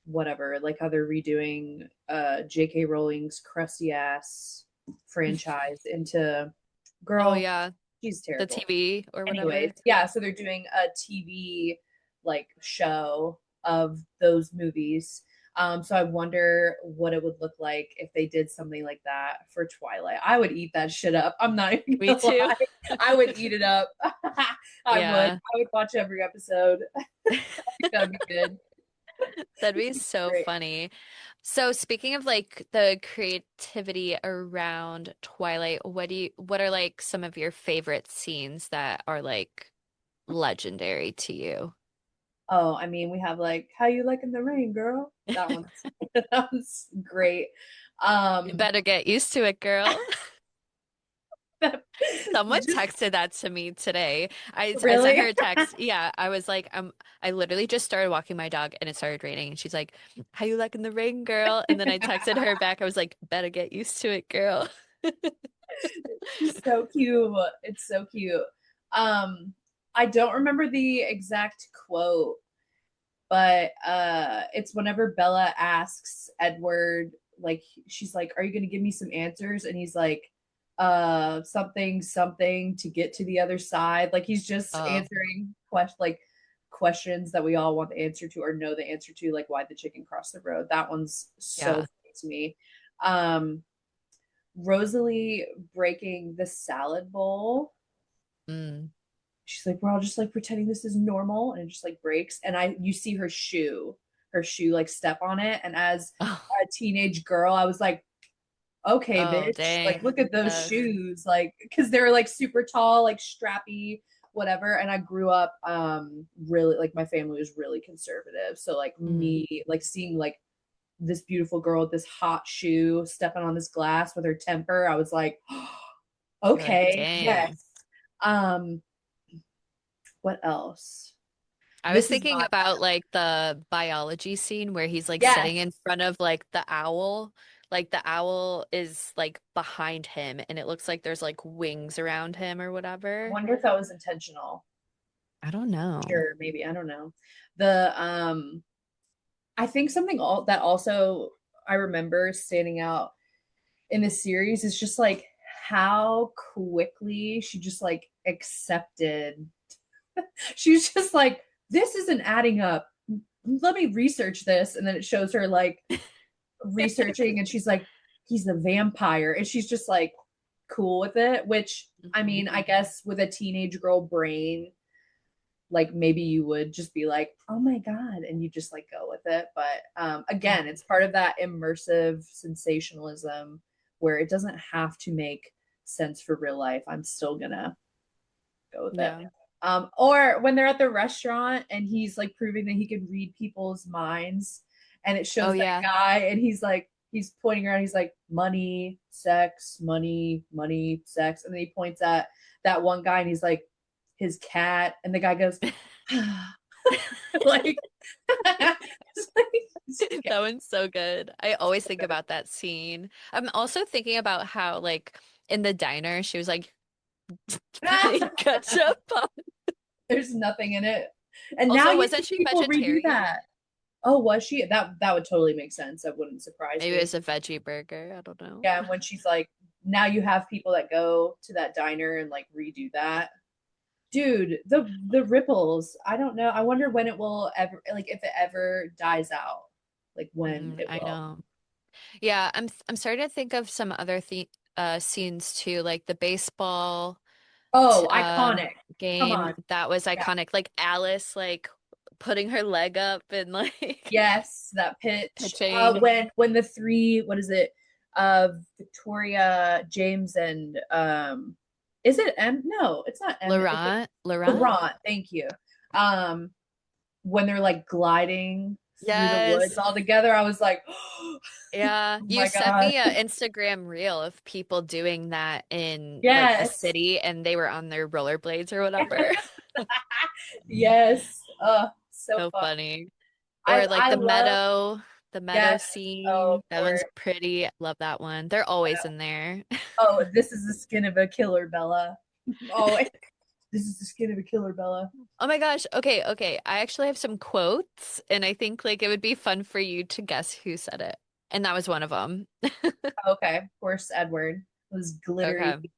Speaker 2: whatever, like how they're redoing J.K. Rowling's crusty ass franchise into
Speaker 1: Oh
Speaker 2: girl,
Speaker 1: yeah,
Speaker 2: she's
Speaker 1: the
Speaker 2: terrible.
Speaker 1: TV or
Speaker 2: Anyways,
Speaker 1: whatever.
Speaker 2: yeah, so they're doing a TV like show of those movies. So I wonder what it would look like if they did something like that for Twilight. I would eat that shit up. I'm not even
Speaker 1: Me
Speaker 2: gonna
Speaker 1: too.
Speaker 2: lie. I would eat it up. I would.
Speaker 1: Yeah,
Speaker 2: I would watch every episode. That'd be good.
Speaker 1: that'd be so
Speaker 2: Great.
Speaker 1: funny. So speaking of like the creativity around Twilight, what are like some of your favorite scenes that are like legendary to you?
Speaker 2: Oh, I mean, we have like "How You Liking the Rain, Girl." That one's that was great.
Speaker 1: You
Speaker 2: Um,
Speaker 1: better get used to it, girl. Someone
Speaker 2: just
Speaker 1: texted that to me today. I sent
Speaker 2: really.
Speaker 1: her a text. Yeah, I was like, I literally just started walking my dog and it started raining. And she's like, how you liking the rain, girl? And then I texted her back. I was like, better get used to it, girl.
Speaker 2: She's so cute. It's so cute. Um, I don't remember the exact quote, but it's whenever Bella asks Edward, like she's like, "Are you going to give me some answers?" And he's like, something something to get to the other side." Like he's just
Speaker 1: Oh,
Speaker 2: answering questions that we all want the answer to or know the answer to, like why the chicken crossed the road. That one's so
Speaker 1: yeah.
Speaker 2: funny to me. Um, Rosalie breaking the salad bowl.
Speaker 1: Mm.
Speaker 2: She's like, we're all just like pretending this is normal, and it just like breaks. And you see her shoe like step on it. And as
Speaker 1: Oh,
Speaker 2: a teenage girl, I was like, okay,
Speaker 1: oh,
Speaker 2: bitch, like
Speaker 1: dang.
Speaker 2: look at those
Speaker 1: Yes.
Speaker 2: shoes, like because they were like super tall, like strappy, whatever. And I grew up really like my family was really conservative, so like
Speaker 1: Mm.
Speaker 2: me like seeing like this beautiful girl with this hot shoe stepping on this glass with her temper, I was like,
Speaker 1: You're like,
Speaker 2: okay,
Speaker 1: dang.
Speaker 2: yes. Um, what else?
Speaker 1: I was
Speaker 2: This is
Speaker 1: thinking
Speaker 2: not
Speaker 1: about like the biology scene where he's like
Speaker 2: yes.
Speaker 1: sitting in front of like the owl. Like the owl is like behind him and it looks like there's like wings around him or
Speaker 2: I
Speaker 1: whatever.
Speaker 2: wonder if that was intentional.
Speaker 1: I don't know.
Speaker 2: Sure, maybe. I don't know. The I think something all that also I remember standing out in the series is just like how quickly she just like accepted. She's just like, this isn't adding up. Let me research this. And then it shows her like researching and she's like, he's the vampire. And she's just like cool with it, which I
Speaker 1: Mhm.
Speaker 2: mean, I guess with a teenage girl brain, like maybe you would just be like, oh my God, and you just like go with it. But
Speaker 1: Yeah.
Speaker 2: again, it's part of that immersive sensationalism where it doesn't have to make sense for real life. I'm still gonna go with it.
Speaker 1: Yeah.
Speaker 2: Or when they're at the restaurant and he's like proving that he can read people's minds, and it
Speaker 1: Oh
Speaker 2: shows that
Speaker 1: yeah.
Speaker 2: guy, and he's like, he's pointing around, he's like, money, money, sex. And then he points at that one guy and he's like, his cat. And the guy goes, Like, it's like,
Speaker 1: That one's so good. I always think about that scene. I'm also thinking about how, like, in the diner, she was like putting ketchup on.
Speaker 2: there's nothing in it. And now
Speaker 1: Also,
Speaker 2: you
Speaker 1: wasn't
Speaker 2: see
Speaker 1: she
Speaker 2: people redo
Speaker 1: vegetarian?
Speaker 2: that. Oh, was she? That would totally make sense. That wouldn't surprise
Speaker 1: Maybe it
Speaker 2: me.
Speaker 1: was a veggie burger. I don't know.
Speaker 2: Yeah, and when she's like, now you have people that go to that diner and like redo that. Dude, the ripples. I don't know. I wonder when it will ever, like if it ever dies out. Like when it
Speaker 1: I
Speaker 2: will.
Speaker 1: know. Yeah, I'm starting to think of some other scenes too, like the baseball
Speaker 2: Oh, iconic. Come
Speaker 1: game.
Speaker 2: on.
Speaker 1: That was
Speaker 2: Yeah.
Speaker 1: iconic. Like Alice like putting her leg up and like
Speaker 2: Yes, that pitch.
Speaker 1: pitching.
Speaker 2: When the three, what is it? Victoria, James, and is it M? No, it's not M. Is it
Speaker 1: Laurent?
Speaker 2: Laurent? Thank you. Um, when they're like gliding through the woods
Speaker 1: Yes.
Speaker 2: all together, I was like, oh
Speaker 1: Yeah, you
Speaker 2: my
Speaker 1: sent
Speaker 2: god,
Speaker 1: me an Instagram reel of people doing that in like the
Speaker 2: yes,
Speaker 1: city and they were on their rollerblades or whatever.
Speaker 2: yes. So
Speaker 1: So
Speaker 2: fun.
Speaker 1: funny. Or like
Speaker 2: I love
Speaker 1: the meadow
Speaker 2: yes. Oh,
Speaker 1: scene.
Speaker 2: of
Speaker 1: That one's
Speaker 2: course.
Speaker 1: pretty. I love that one. They're always in there.
Speaker 2: Oh, this is the skin of a killer, Bella. Oh, this is the skin of a killer, Bella.
Speaker 1: Oh my gosh. Okay, okay. I actually have some quotes and I think like it would be fun for you to guess who said it. And that was one of them.
Speaker 2: Okay, of course, Edward was glittery.
Speaker 1: Okay.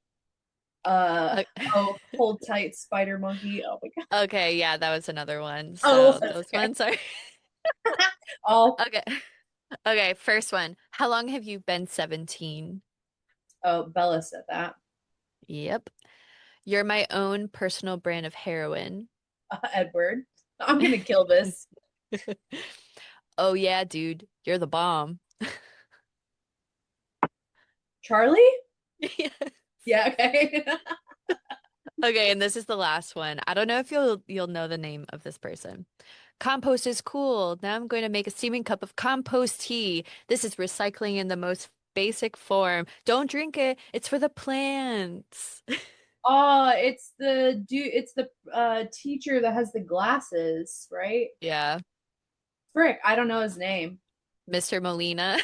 Speaker 2: Uh
Speaker 1: O-
Speaker 2: oh, hold tight, spider monkey. Oh my god.
Speaker 1: Okay, yeah, that was another one.
Speaker 2: Oh,
Speaker 1: So
Speaker 2: that's
Speaker 1: those
Speaker 2: okay.
Speaker 1: ones are
Speaker 2: Oh,
Speaker 1: okay. Okay, first one. How long have you been 17?
Speaker 2: oh, Bella said that.
Speaker 1: Yep. You're my own personal brand of heroin.
Speaker 2: Edward, I'm gonna kill this.
Speaker 1: Oh yeah, dude, you're the bomb.
Speaker 2: Charlie?
Speaker 1: Yeah.
Speaker 2: Yeah, okay.
Speaker 1: Okay, and this is the last one. I don't know if you'll know the name of this person. Compost is cool. Now I'm going to make a steaming cup of compost tea. This is recycling in the most basic form. Don't drink it. It's for the plants.
Speaker 2: Oh, it's the dude, it's the teacher that has the glasses, right?
Speaker 1: Yeah,
Speaker 2: Frick, I don't know his name.
Speaker 1: Mr. Molina.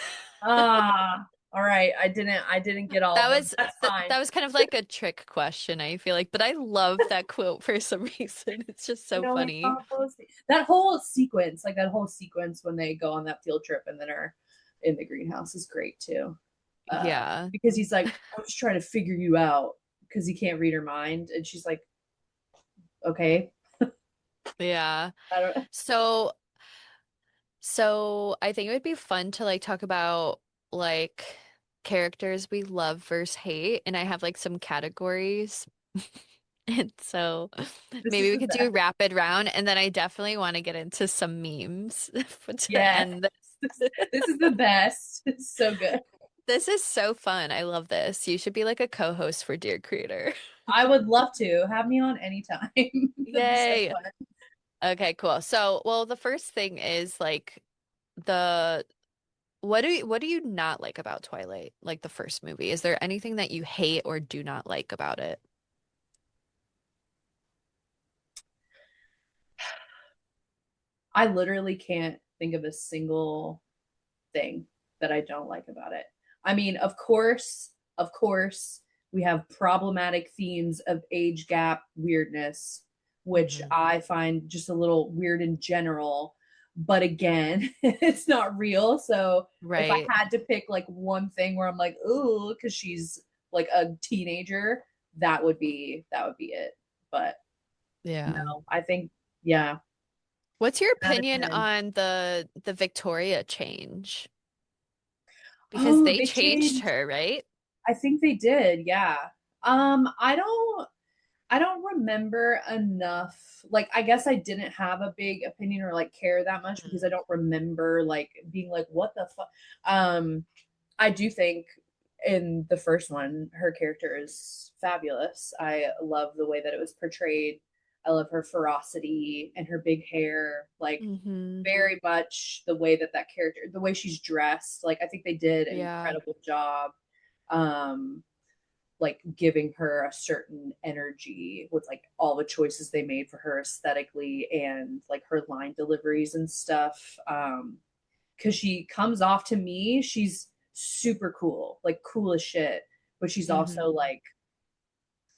Speaker 2: Ah, all right. I didn't get all
Speaker 1: That
Speaker 2: of them.
Speaker 1: was
Speaker 2: That's fine.
Speaker 1: that was kind of like a trick question, I feel like, but I love that quote for some reason. It's just so
Speaker 2: Can only
Speaker 1: funny.
Speaker 2: compost. That whole sequence, like that whole sequence when they go on that field trip and then are in the greenhouse is great too.
Speaker 1: Yeah.
Speaker 2: Because he's like, I was trying to figure you out because he can't read her mind, and she's like, okay,
Speaker 1: Yeah.
Speaker 2: I don't.
Speaker 1: So I think it would be fun to like talk about like characters we love versus hate, and I have like some categories. And so
Speaker 2: This
Speaker 1: maybe
Speaker 2: is
Speaker 1: we
Speaker 2: the
Speaker 1: could do a
Speaker 2: best.
Speaker 1: rapid round, and then I definitely want to get into some memes to
Speaker 2: Yes,
Speaker 1: end.
Speaker 2: this is the best. It's so good.
Speaker 1: This is so fun. I love this. You should be like a co-host for Dear Creator.
Speaker 2: I would love to have me on anytime. That'd be so
Speaker 1: Yay.
Speaker 2: fun.
Speaker 1: Okay, cool. So, well, the first thing is like the what do you not like about Twilight? Like the first movie? Is there anything that you hate or do not like about it?
Speaker 2: I literally can't think of a single thing that I don't like about it. I mean, of course, we have problematic themes of age gap weirdness, which
Speaker 1: Hmm.
Speaker 2: I find just a little weird in general. But again, it's not real. So if I
Speaker 1: Right.
Speaker 2: had to pick like one thing where I'm like, ooh, because she's like a teenager, that would be it. But
Speaker 1: Yeah.
Speaker 2: no, I think yeah,
Speaker 1: What's your
Speaker 2: 10 out of
Speaker 1: opinion
Speaker 2: 10.
Speaker 1: on the Victoria change? Because
Speaker 2: Oh,
Speaker 1: they
Speaker 2: they
Speaker 1: changed
Speaker 2: changed.
Speaker 1: her, right?
Speaker 2: I think they did, yeah. I don't remember enough. Like I guess I didn't have a big opinion or like care that much because I
Speaker 1: Mhm.
Speaker 2: don't remember like being like what the fuck. Um I do think in the first one her character is fabulous. I love the way that it was portrayed. I love her ferocity and her big hair, like
Speaker 1: Hmm.
Speaker 2: very much the way that character, the way she's dressed. Like I think they did an
Speaker 1: Yeah.
Speaker 2: incredible job. Um like giving her a certain energy with like all the choices they made for her aesthetically and like her line deliveries and stuff. Because she comes off to me, she's super cool, like cool as shit, but she's also
Speaker 1: Hmm.
Speaker 2: like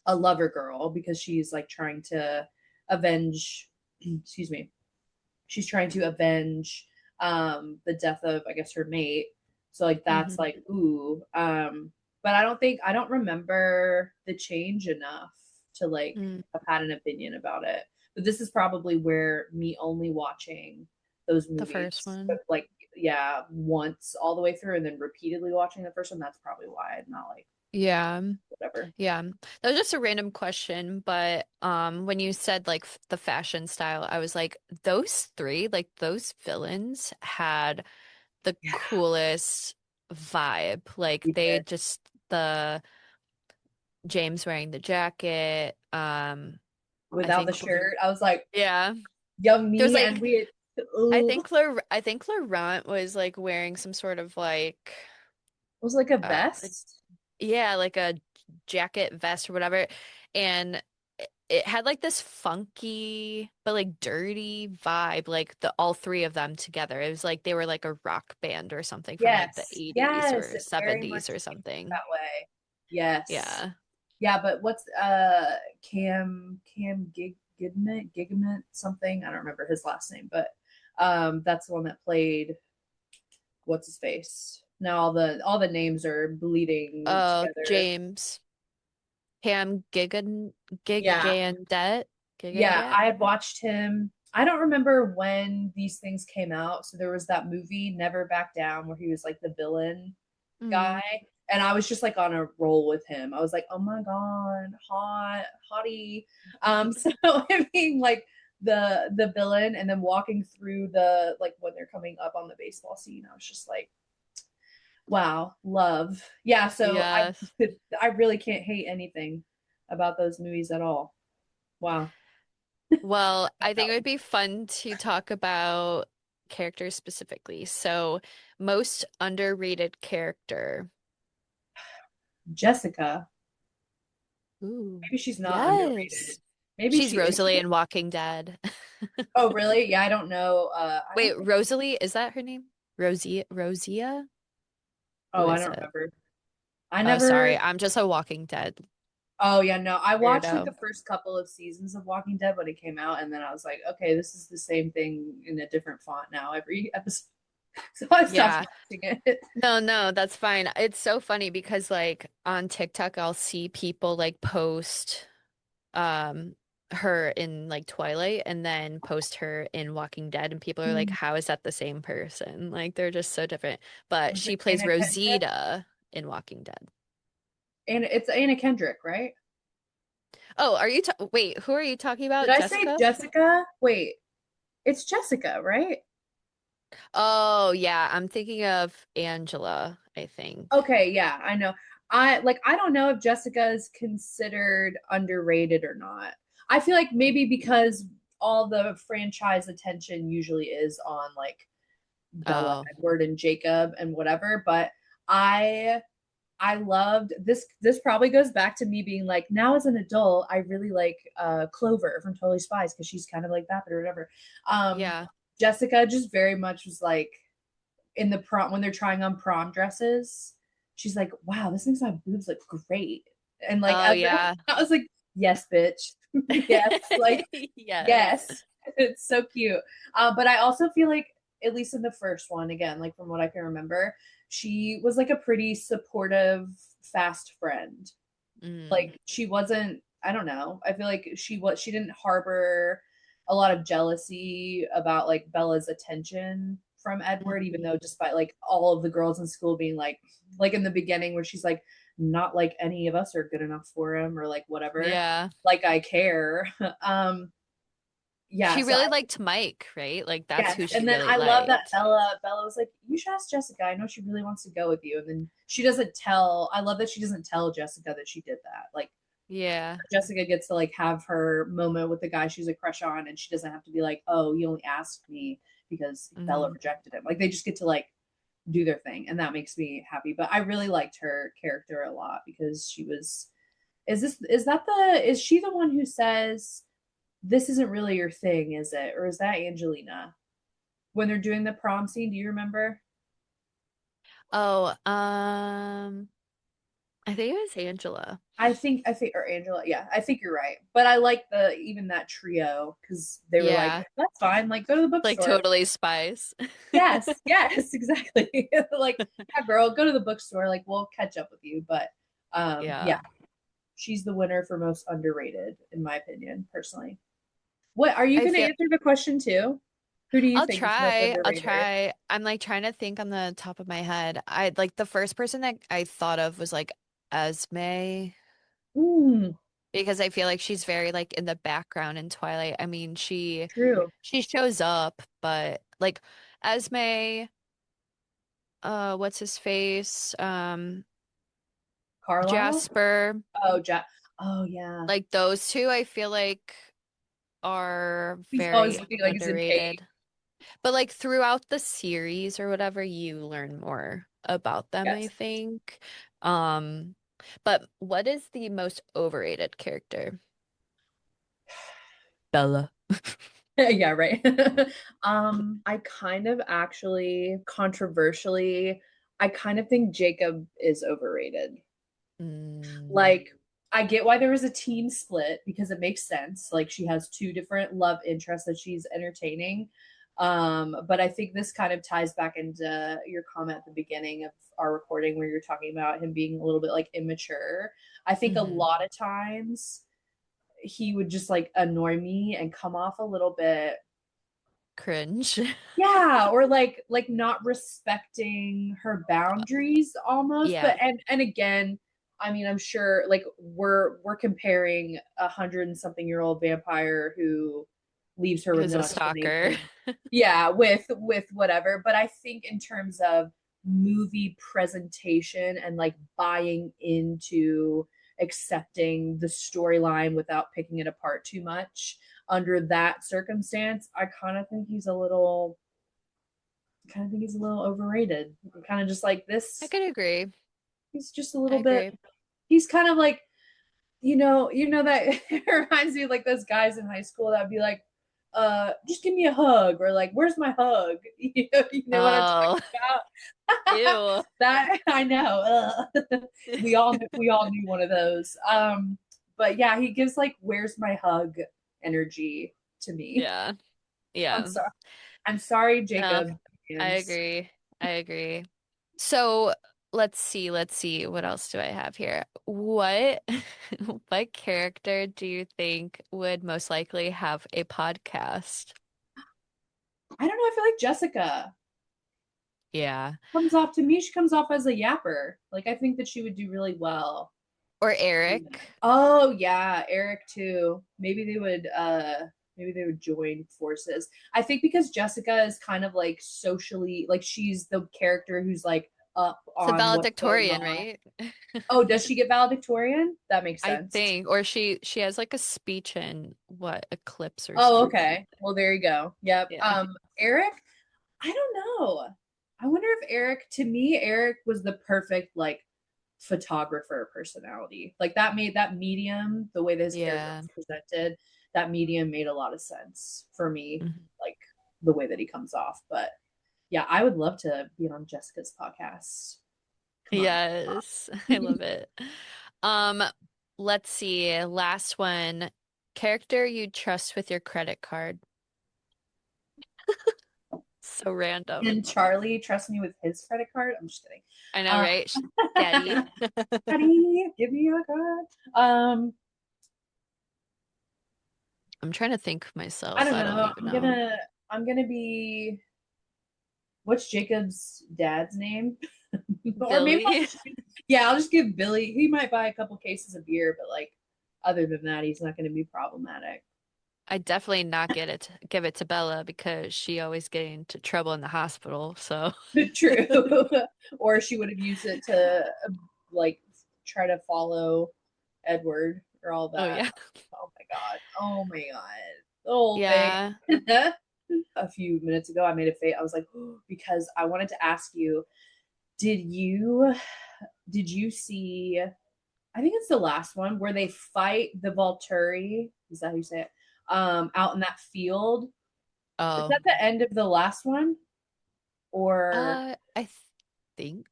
Speaker 2: a lover girl because she's like trying to avenge, excuse me, she's trying to avenge the death of, I guess, her mate. So like that's
Speaker 1: Hmm.
Speaker 2: like ooh. But I don't remember the change enough to like
Speaker 1: Mm.
Speaker 2: have had an opinion about it. But this is probably where me only watching those
Speaker 1: The first
Speaker 2: movies, but
Speaker 1: one.
Speaker 2: like yeah, once all the way through and then repeatedly watching the first one, that's probably why I'm not like
Speaker 1: Yeah.
Speaker 2: whatever.
Speaker 1: Yeah. That was just a random question, but when you said like the fashion style, I was like those three, like those villains had the
Speaker 2: Yeah,
Speaker 1: coolest vibe. Like
Speaker 2: we
Speaker 1: they
Speaker 2: did.
Speaker 1: just the James wearing the jacket, I
Speaker 2: Without the
Speaker 1: think
Speaker 2: shirt, I was like,
Speaker 1: yeah.
Speaker 2: young
Speaker 1: There's
Speaker 2: me, and
Speaker 1: like
Speaker 2: we had, ooh,
Speaker 1: I think Laurent was like wearing some sort of like
Speaker 2: was like a
Speaker 1: like
Speaker 2: vest.
Speaker 1: yeah, like a jacket vest or whatever. And it had like this funky but like dirty vibe, like the all three of them together. It was like they were like a rock band or something from like the
Speaker 2: Yes,
Speaker 1: 80s
Speaker 2: yes,
Speaker 1: or
Speaker 2: it very
Speaker 1: 70s
Speaker 2: much
Speaker 1: or
Speaker 2: came
Speaker 1: something.
Speaker 2: that way. Yes.
Speaker 1: Yeah.
Speaker 2: Yeah, but what's Cam Gigament something? I don't remember his last name, but that's the one that played what's his face. Now all the names are bleeding together.
Speaker 1: James Pam
Speaker 2: Yeah.
Speaker 1: Gigandet
Speaker 2: Yeah,
Speaker 1: Gigandet.
Speaker 2: I had watched him. I don't remember when these things came out. So there was that movie Never Back Down where he was like the villain
Speaker 1: Mm.
Speaker 2: guy. And I was just like on a roll with him. I was like, oh my God, hot, hottie. So I mean like the villain and then walking through the like when they're coming up on the baseball scene, I was just like, wow, love. Yeah, so
Speaker 1: Yes.
Speaker 2: I really can't hate anything about those movies at all. Wow.
Speaker 1: Well,
Speaker 2: Got
Speaker 1: I
Speaker 2: that
Speaker 1: think it would
Speaker 2: one.
Speaker 1: be fun to talk about characters specifically. So, most underrated character.
Speaker 2: Jessica.
Speaker 1: Ooh,
Speaker 2: Maybe she's not underrated.
Speaker 1: yes.
Speaker 2: Maybe
Speaker 1: She's
Speaker 2: she is.
Speaker 1: Rosalie in Walking Dead.
Speaker 2: Oh, really? Yeah, I don't know. I
Speaker 1: Wait,
Speaker 2: don't think.
Speaker 1: Rosalie, is that her name? Rosia? Who
Speaker 2: Oh, I
Speaker 1: is
Speaker 2: don't
Speaker 1: it?
Speaker 2: remember. I
Speaker 1: Oh,
Speaker 2: never.
Speaker 1: sorry. I'm just a Walking Dead
Speaker 2: Oh, yeah, no. I watched like
Speaker 1: weirdo.
Speaker 2: the first couple of seasons of Walking Dead when it came out, and then I was like, okay, this is the same thing in a different font now every episode. So I stopped
Speaker 1: Yeah.
Speaker 2: watching it.
Speaker 1: No, no, that's fine. It's so funny because like on TikTok I'll see people like post um her in like Twilight and then post her in Walking Dead and people are like, how is that the same person? Like they're just so different. But
Speaker 2: Was
Speaker 1: she
Speaker 2: it
Speaker 1: plays
Speaker 2: Anna Kendrick?
Speaker 1: Rosita in Walking Dead.
Speaker 2: And it's Anna Kendrick, right?
Speaker 1: Oh, are you ta wait, who are you talking
Speaker 2: Did
Speaker 1: about?
Speaker 2: I say
Speaker 1: Jessica?
Speaker 2: Jessica? Wait, it's Jessica, right?
Speaker 1: Oh, yeah, I'm thinking of Angela, I think.
Speaker 2: Okay, yeah, I know. I don't know if Jessica is considered underrated or not. I feel like maybe because all the franchise attention usually is on like Bella,
Speaker 1: Oh,
Speaker 2: Edward, and Jacob and whatever, but I I loved this probably goes back to me being like now as an adult, I really like Clover from Totally Spies because she's kind of like that or whatever. Um
Speaker 1: yeah.
Speaker 2: Jessica just very much was like in the prom when they're trying on prom dresses, she's like, "Wow, this makes my boobs look great." And like
Speaker 1: Oh,
Speaker 2: as
Speaker 1: yeah.
Speaker 2: I was like, "Yes, bitch, yes, like
Speaker 1: Yes.
Speaker 2: yes." It's so cute. But I also feel like, at least in the first one, again, like from what I can remember, she was like a pretty supportive, fast friend.
Speaker 1: Mm,
Speaker 2: Like she wasn't. I don't know. I feel like she didn't harbor a lot of jealousy about like Bella's attention from Edward, even
Speaker 1: mhm.
Speaker 2: though despite like all of the girls in school being like in the beginning where she's like, not like any of us are good enough for him or like whatever.
Speaker 1: Yeah.
Speaker 2: Like I care. Yeah,
Speaker 1: She
Speaker 2: so
Speaker 1: really liked Mike, right? Like that's who
Speaker 2: yes,
Speaker 1: she
Speaker 2: and then
Speaker 1: really
Speaker 2: I love that
Speaker 1: liked.
Speaker 2: Bella was like, "You should ask Jessica. I know she really wants to go with you." And then she doesn't tell. I love that she doesn't tell Jessica that she did that. Like
Speaker 1: Yeah.
Speaker 2: Jessica gets to like have her moment with the guy she's a crush on, and she doesn't have to be like, "Oh, you only asked me because Bella
Speaker 1: Hmm.
Speaker 2: rejected him." Like they just get to like do their thing, and that makes me happy. But I really liked her character a lot because she was. Is she the one who says this isn't really your thing, is it? Or is that Angelina? When they're doing the prom scene, do you remember?
Speaker 1: Oh, I think it was Angela.
Speaker 2: Or Angela, yeah, I think you're right. But I like the even that trio because they were like,
Speaker 1: Yeah,
Speaker 2: that's fine, like go to the
Speaker 1: like
Speaker 2: bookstore.
Speaker 1: totally spies.
Speaker 2: Yes, yes, exactly. Like, yeah, girl, go to the bookstore. Like, we'll catch up with you. But yeah,
Speaker 1: Yeah.
Speaker 2: she's the winner for most underrated, in my opinion, personally. What are you
Speaker 1: I
Speaker 2: going to
Speaker 1: feel
Speaker 2: answer the question too? Who do you
Speaker 1: I'll
Speaker 2: think is most
Speaker 1: try. I'll
Speaker 2: underrated?
Speaker 1: try. I'm like trying to think on the top of my head. I like the first person that I thought of was like Esme
Speaker 2: Mm,
Speaker 1: because I feel like she's very like in the background in Twilight. I mean,
Speaker 2: true.
Speaker 1: she shows up, but like Esme, what's his face?
Speaker 2: Carlisle?
Speaker 1: Jasper,
Speaker 2: Oh, Oh, yeah.
Speaker 1: like those two I feel like are
Speaker 2: He's always
Speaker 1: very
Speaker 2: looking like he's in pain.
Speaker 1: underrated. But like throughout the series or whatever, you learn more about them, I
Speaker 2: Yes.
Speaker 1: think. Um, but what is the most overrated character? Bella.
Speaker 2: Yeah, right. I kind of actually controversially, I kind of think Jacob is overrated.
Speaker 1: Mm,
Speaker 2: Like, I get why there was a team split because it makes sense. Like, she has two different love interests that she's entertaining. But I think this kind of ties back into your comment at the beginning of our recording where you're talking about him being a little bit like immature. I think a
Speaker 1: hmm.
Speaker 2: lot of times he would just like annoy me and come off a little bit,
Speaker 1: Cringe.
Speaker 2: yeah, or like not respecting her boundaries almost.
Speaker 1: Yeah,
Speaker 2: But and again, I mean, I'm sure like we're comparing 100 and something year old vampire who leaves her with
Speaker 1: who's
Speaker 2: no
Speaker 1: a stalker.
Speaker 2: explanation, yeah, with whatever. But I think in terms of movie presentation and like buying into accepting the storyline without picking it apart too much under that circumstance, I kind of think he's a little overrated. Kind of just like
Speaker 1: I
Speaker 2: this.
Speaker 1: could agree.
Speaker 2: He's just a
Speaker 1: I
Speaker 2: little bit.
Speaker 1: agree.
Speaker 2: He's kind of like, that it reminds me of like those guys in high school that'd be like, just give me a hug, or like, where's my hug? You know what I'm
Speaker 1: Oh,
Speaker 2: talking about?
Speaker 1: ew.
Speaker 2: That I know. We all knew one of those. But yeah, he gives like, where's my hug energy to me.
Speaker 1: Yeah.
Speaker 2: I'm
Speaker 1: Yeah.
Speaker 2: sorry. I'm sorry,
Speaker 1: No,
Speaker 2: Jacob.
Speaker 1: I
Speaker 2: And
Speaker 1: agree. I agree. So let's see. What else do I have here? What what character do you think would most likely have a podcast?
Speaker 2: I don't know. I feel like Jessica
Speaker 1: Yeah.
Speaker 2: comes off to me. She comes off as a yapper. Like I think that she would do really well.
Speaker 1: Or Eric.
Speaker 2: Oh yeah, Eric too. Maybe they would join forces. I think because Jessica is kind of like socially like she's the character who's like up
Speaker 1: It's a
Speaker 2: on what's going
Speaker 1: valedictorian,
Speaker 2: on.
Speaker 1: right?
Speaker 2: Oh, does she get valedictorian? That makes
Speaker 1: I
Speaker 2: sense.
Speaker 1: think. Or she has like a speech in what, Eclipse or
Speaker 2: Oh,
Speaker 1: something.
Speaker 2: okay. Well, there you go. Yep.
Speaker 1: Yeah.
Speaker 2: Eric, I don't know. I wonder if to me, Eric was the perfect like photographer personality. Like that made that medium, the way that his character
Speaker 1: Yeah.
Speaker 2: was presented, that medium made a lot of sense for me,
Speaker 1: Mhm.
Speaker 2: like the way that he comes off. But yeah, I would love to be on Jessica's podcast. Come on.
Speaker 1: Yes. I love it. Um, let's see. Last one. Character you trust with your credit card. So random.
Speaker 2: And Charlie trust me with his credit card. I'm just kidding.
Speaker 1: I know,
Speaker 2: Um,
Speaker 1: right? Daddy.
Speaker 2: Daddy, give me your card.
Speaker 1: I'm trying to think
Speaker 2: I
Speaker 1: myself.
Speaker 2: don't
Speaker 1: I don't
Speaker 2: know.
Speaker 1: even know.
Speaker 2: I'm gonna be what's Jacob's dad's name? Or maybe
Speaker 1: Billy.
Speaker 2: yeah, I'll just give Billy. He might buy a couple cases of beer, but like other than that, he's not gonna be problematic.
Speaker 1: I definitely not give it to Bella because she always get into trouble in the hospital. So,
Speaker 2: True. Or she would have used it to like try to follow Edward or all
Speaker 1: oh
Speaker 2: that.
Speaker 1: yeah.
Speaker 2: Oh my god. Oh my god. The whole thing.
Speaker 1: Yeah.
Speaker 2: a few minutes ago. I made a face. I was like, oh, because I wanted to ask you, did you did you see, I think it's the last one where they fight the Volturi. Is that how you say it? Out in that field. Is
Speaker 1: Oh,
Speaker 2: that the end of the last one? Or
Speaker 1: I think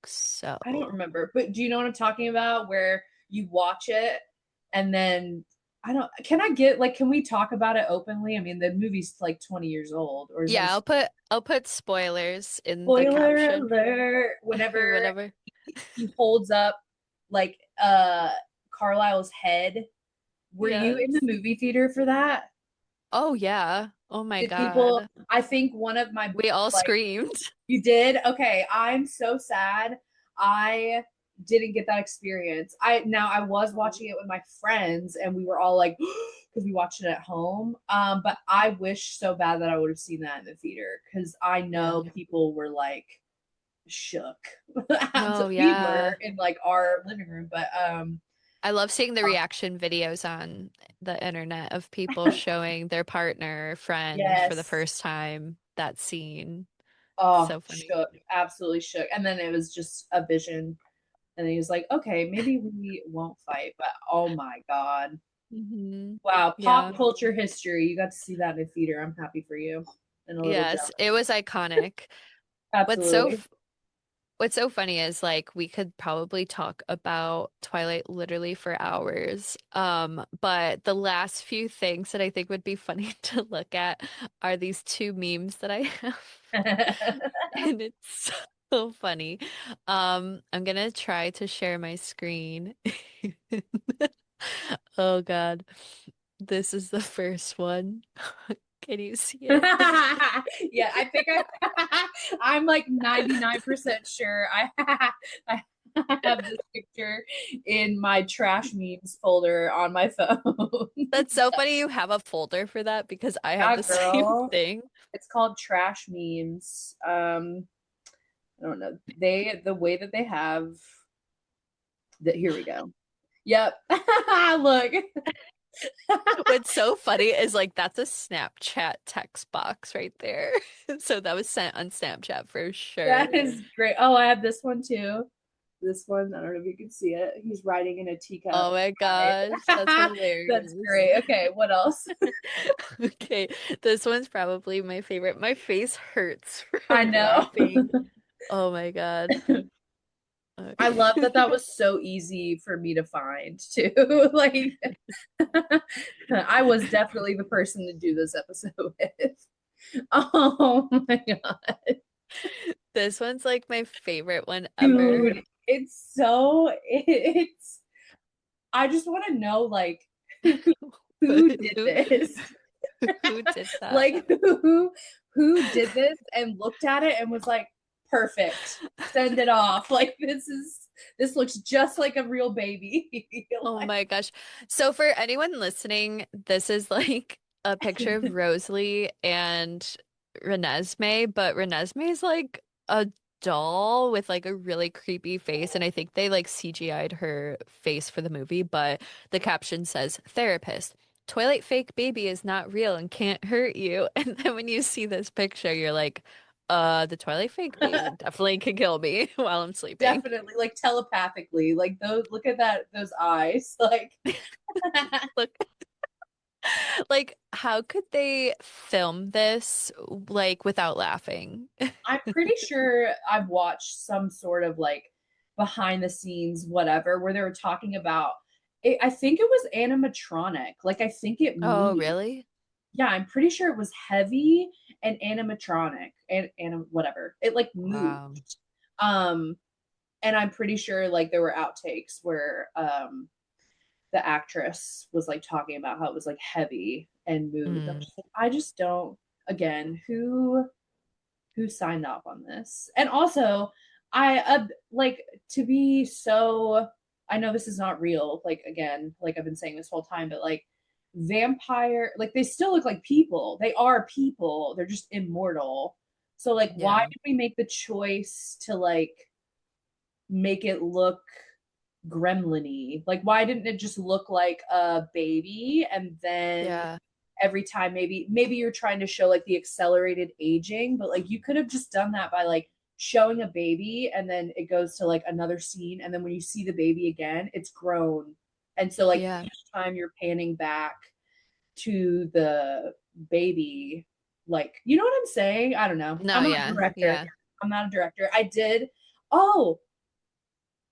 Speaker 2: I don't
Speaker 1: so.
Speaker 2: remember. But do you know what I'm talking about? Where you watch it and then I don't, can I get like, can we talk about it openly? I mean, the movie's like 20 years old, or is that a
Speaker 1: Yeah, I'll put spoilers in the
Speaker 2: spoiler
Speaker 1: caption.
Speaker 2: alert? Whenever
Speaker 1: Whatever.
Speaker 2: he holds up like Carlisle's head. Were you in the
Speaker 1: Yes.
Speaker 2: movie theater for that?
Speaker 1: Oh yeah. Oh my
Speaker 2: Did people,
Speaker 1: God.
Speaker 2: I think one of my,
Speaker 1: We all
Speaker 2: like,
Speaker 1: screamed.
Speaker 2: you did? Okay, I'm so sad. I didn't get that experience. I was watching it with my friends and we were all like because we watched it at home. But I wish so bad that I would have seen that in the theater because I know
Speaker 1: Yeah.
Speaker 2: people were like shook.
Speaker 1: No,
Speaker 2: We were
Speaker 1: yeah.
Speaker 2: in like our living room, but
Speaker 1: I love seeing the reaction videos on the internet of people showing their partner or friend for the
Speaker 2: yes.
Speaker 1: first time that scene.
Speaker 2: Oh,
Speaker 1: So funny.
Speaker 2: shook, absolutely shook. And then it was just a vision. And he was like, okay, maybe we won't fight, but oh my God. Wow, pop
Speaker 1: Yeah.
Speaker 2: culture history. You got to see that in a theater. I'm happy for you and a little
Speaker 1: Yes,
Speaker 2: jealous.
Speaker 1: it was iconic. What's so
Speaker 2: Absolutely.
Speaker 1: f- What's so funny is like we could probably talk about Twilight literally for hours. But the last few things that I think would be funny to look at are these two memes that I have. And it's so funny. I'm gonna try to share my screen. Oh God. This is the first one. Can you see it?
Speaker 2: Yeah, I think I'm like 99% sure I have this picture in my trash memes folder on my phone.
Speaker 1: That's so funny you have a folder for that because I have
Speaker 2: Yeah,
Speaker 1: the same
Speaker 2: girl.
Speaker 1: thing.
Speaker 2: It's called trash memes. I don't know. The way that they have that, here we go. Yep. Look.
Speaker 1: What's so funny is like that's a Snapchat text box right there. So that was sent on Snapchat for sure.
Speaker 2: That is great. Oh, I have this one too. This one, I don't know if you can see it. He's riding in a teacup.
Speaker 1: Oh my gosh, that's
Speaker 2: That's
Speaker 1: hilarious.
Speaker 2: great. Okay, what else?
Speaker 1: Okay, this one's probably my favorite. My face hurts
Speaker 2: I
Speaker 1: from
Speaker 2: know.
Speaker 1: laughing. Oh my God.
Speaker 2: I love that that was so easy for me to find too. Like I was definitely the person to do this episode with. Oh my God.
Speaker 1: This one's like my favorite one ever.
Speaker 2: Dude, it's so it's I just want to know like who did
Speaker 1: Who
Speaker 2: this?
Speaker 1: who did that?
Speaker 2: Like who did this and looked at it and was like, perfect, send it off. Like this looks just like a real baby.
Speaker 1: Oh
Speaker 2: Like,
Speaker 1: my gosh. So for anyone listening, this is like a picture of Rosalie and Renesmee, but Renesmee is like a doll with like a really creepy face, and I think they like CGI'd her face for the movie, but the caption says therapist. Twilight fake baby is not real and can't hurt you. And then when you see this picture, you're like, the Twilight fake baby definitely could kill me while I'm sleeping.
Speaker 2: definitely like telepathically. Like those, look at that, those eyes. Like
Speaker 1: Look, like, how could they film this like without laughing?
Speaker 2: I'm pretty sure I've watched some sort of like behind the scenes whatever where they were talking about it, I think it was animatronic. Like I think it
Speaker 1: Oh,
Speaker 2: moved.
Speaker 1: really?
Speaker 2: Yeah, I'm pretty sure it was heavy and animatronic and whatever. It like moved.
Speaker 1: Wow.
Speaker 2: Um and I'm pretty sure like there were outtakes where the actress was like talking about how it was like heavy and moved. I'm
Speaker 1: Mm,
Speaker 2: just like, I just don't, again, who signed off on this? And also, I like to be so, I know this is not real, like again, like I've been saying this whole time, but like vampire, like they still look like people. They are people. They're just immortal. So like why
Speaker 1: yeah.
Speaker 2: did we make the choice to like make it look gremlin-y? Like why didn't it just look like a baby and then
Speaker 1: Yeah.
Speaker 2: every time maybe you're trying to show like the accelerated aging, but like you could have just done that by like showing a baby and then it goes to like another scene and then when you see the baby again it's grown, and so like
Speaker 1: Yeah.
Speaker 2: each time you're panning back to the baby, like you know what I'm saying. I don't know,
Speaker 1: No,
Speaker 2: I'm not a
Speaker 1: yeah.
Speaker 2: director.
Speaker 1: Yeah.
Speaker 2: I'm not a director. I did, oh,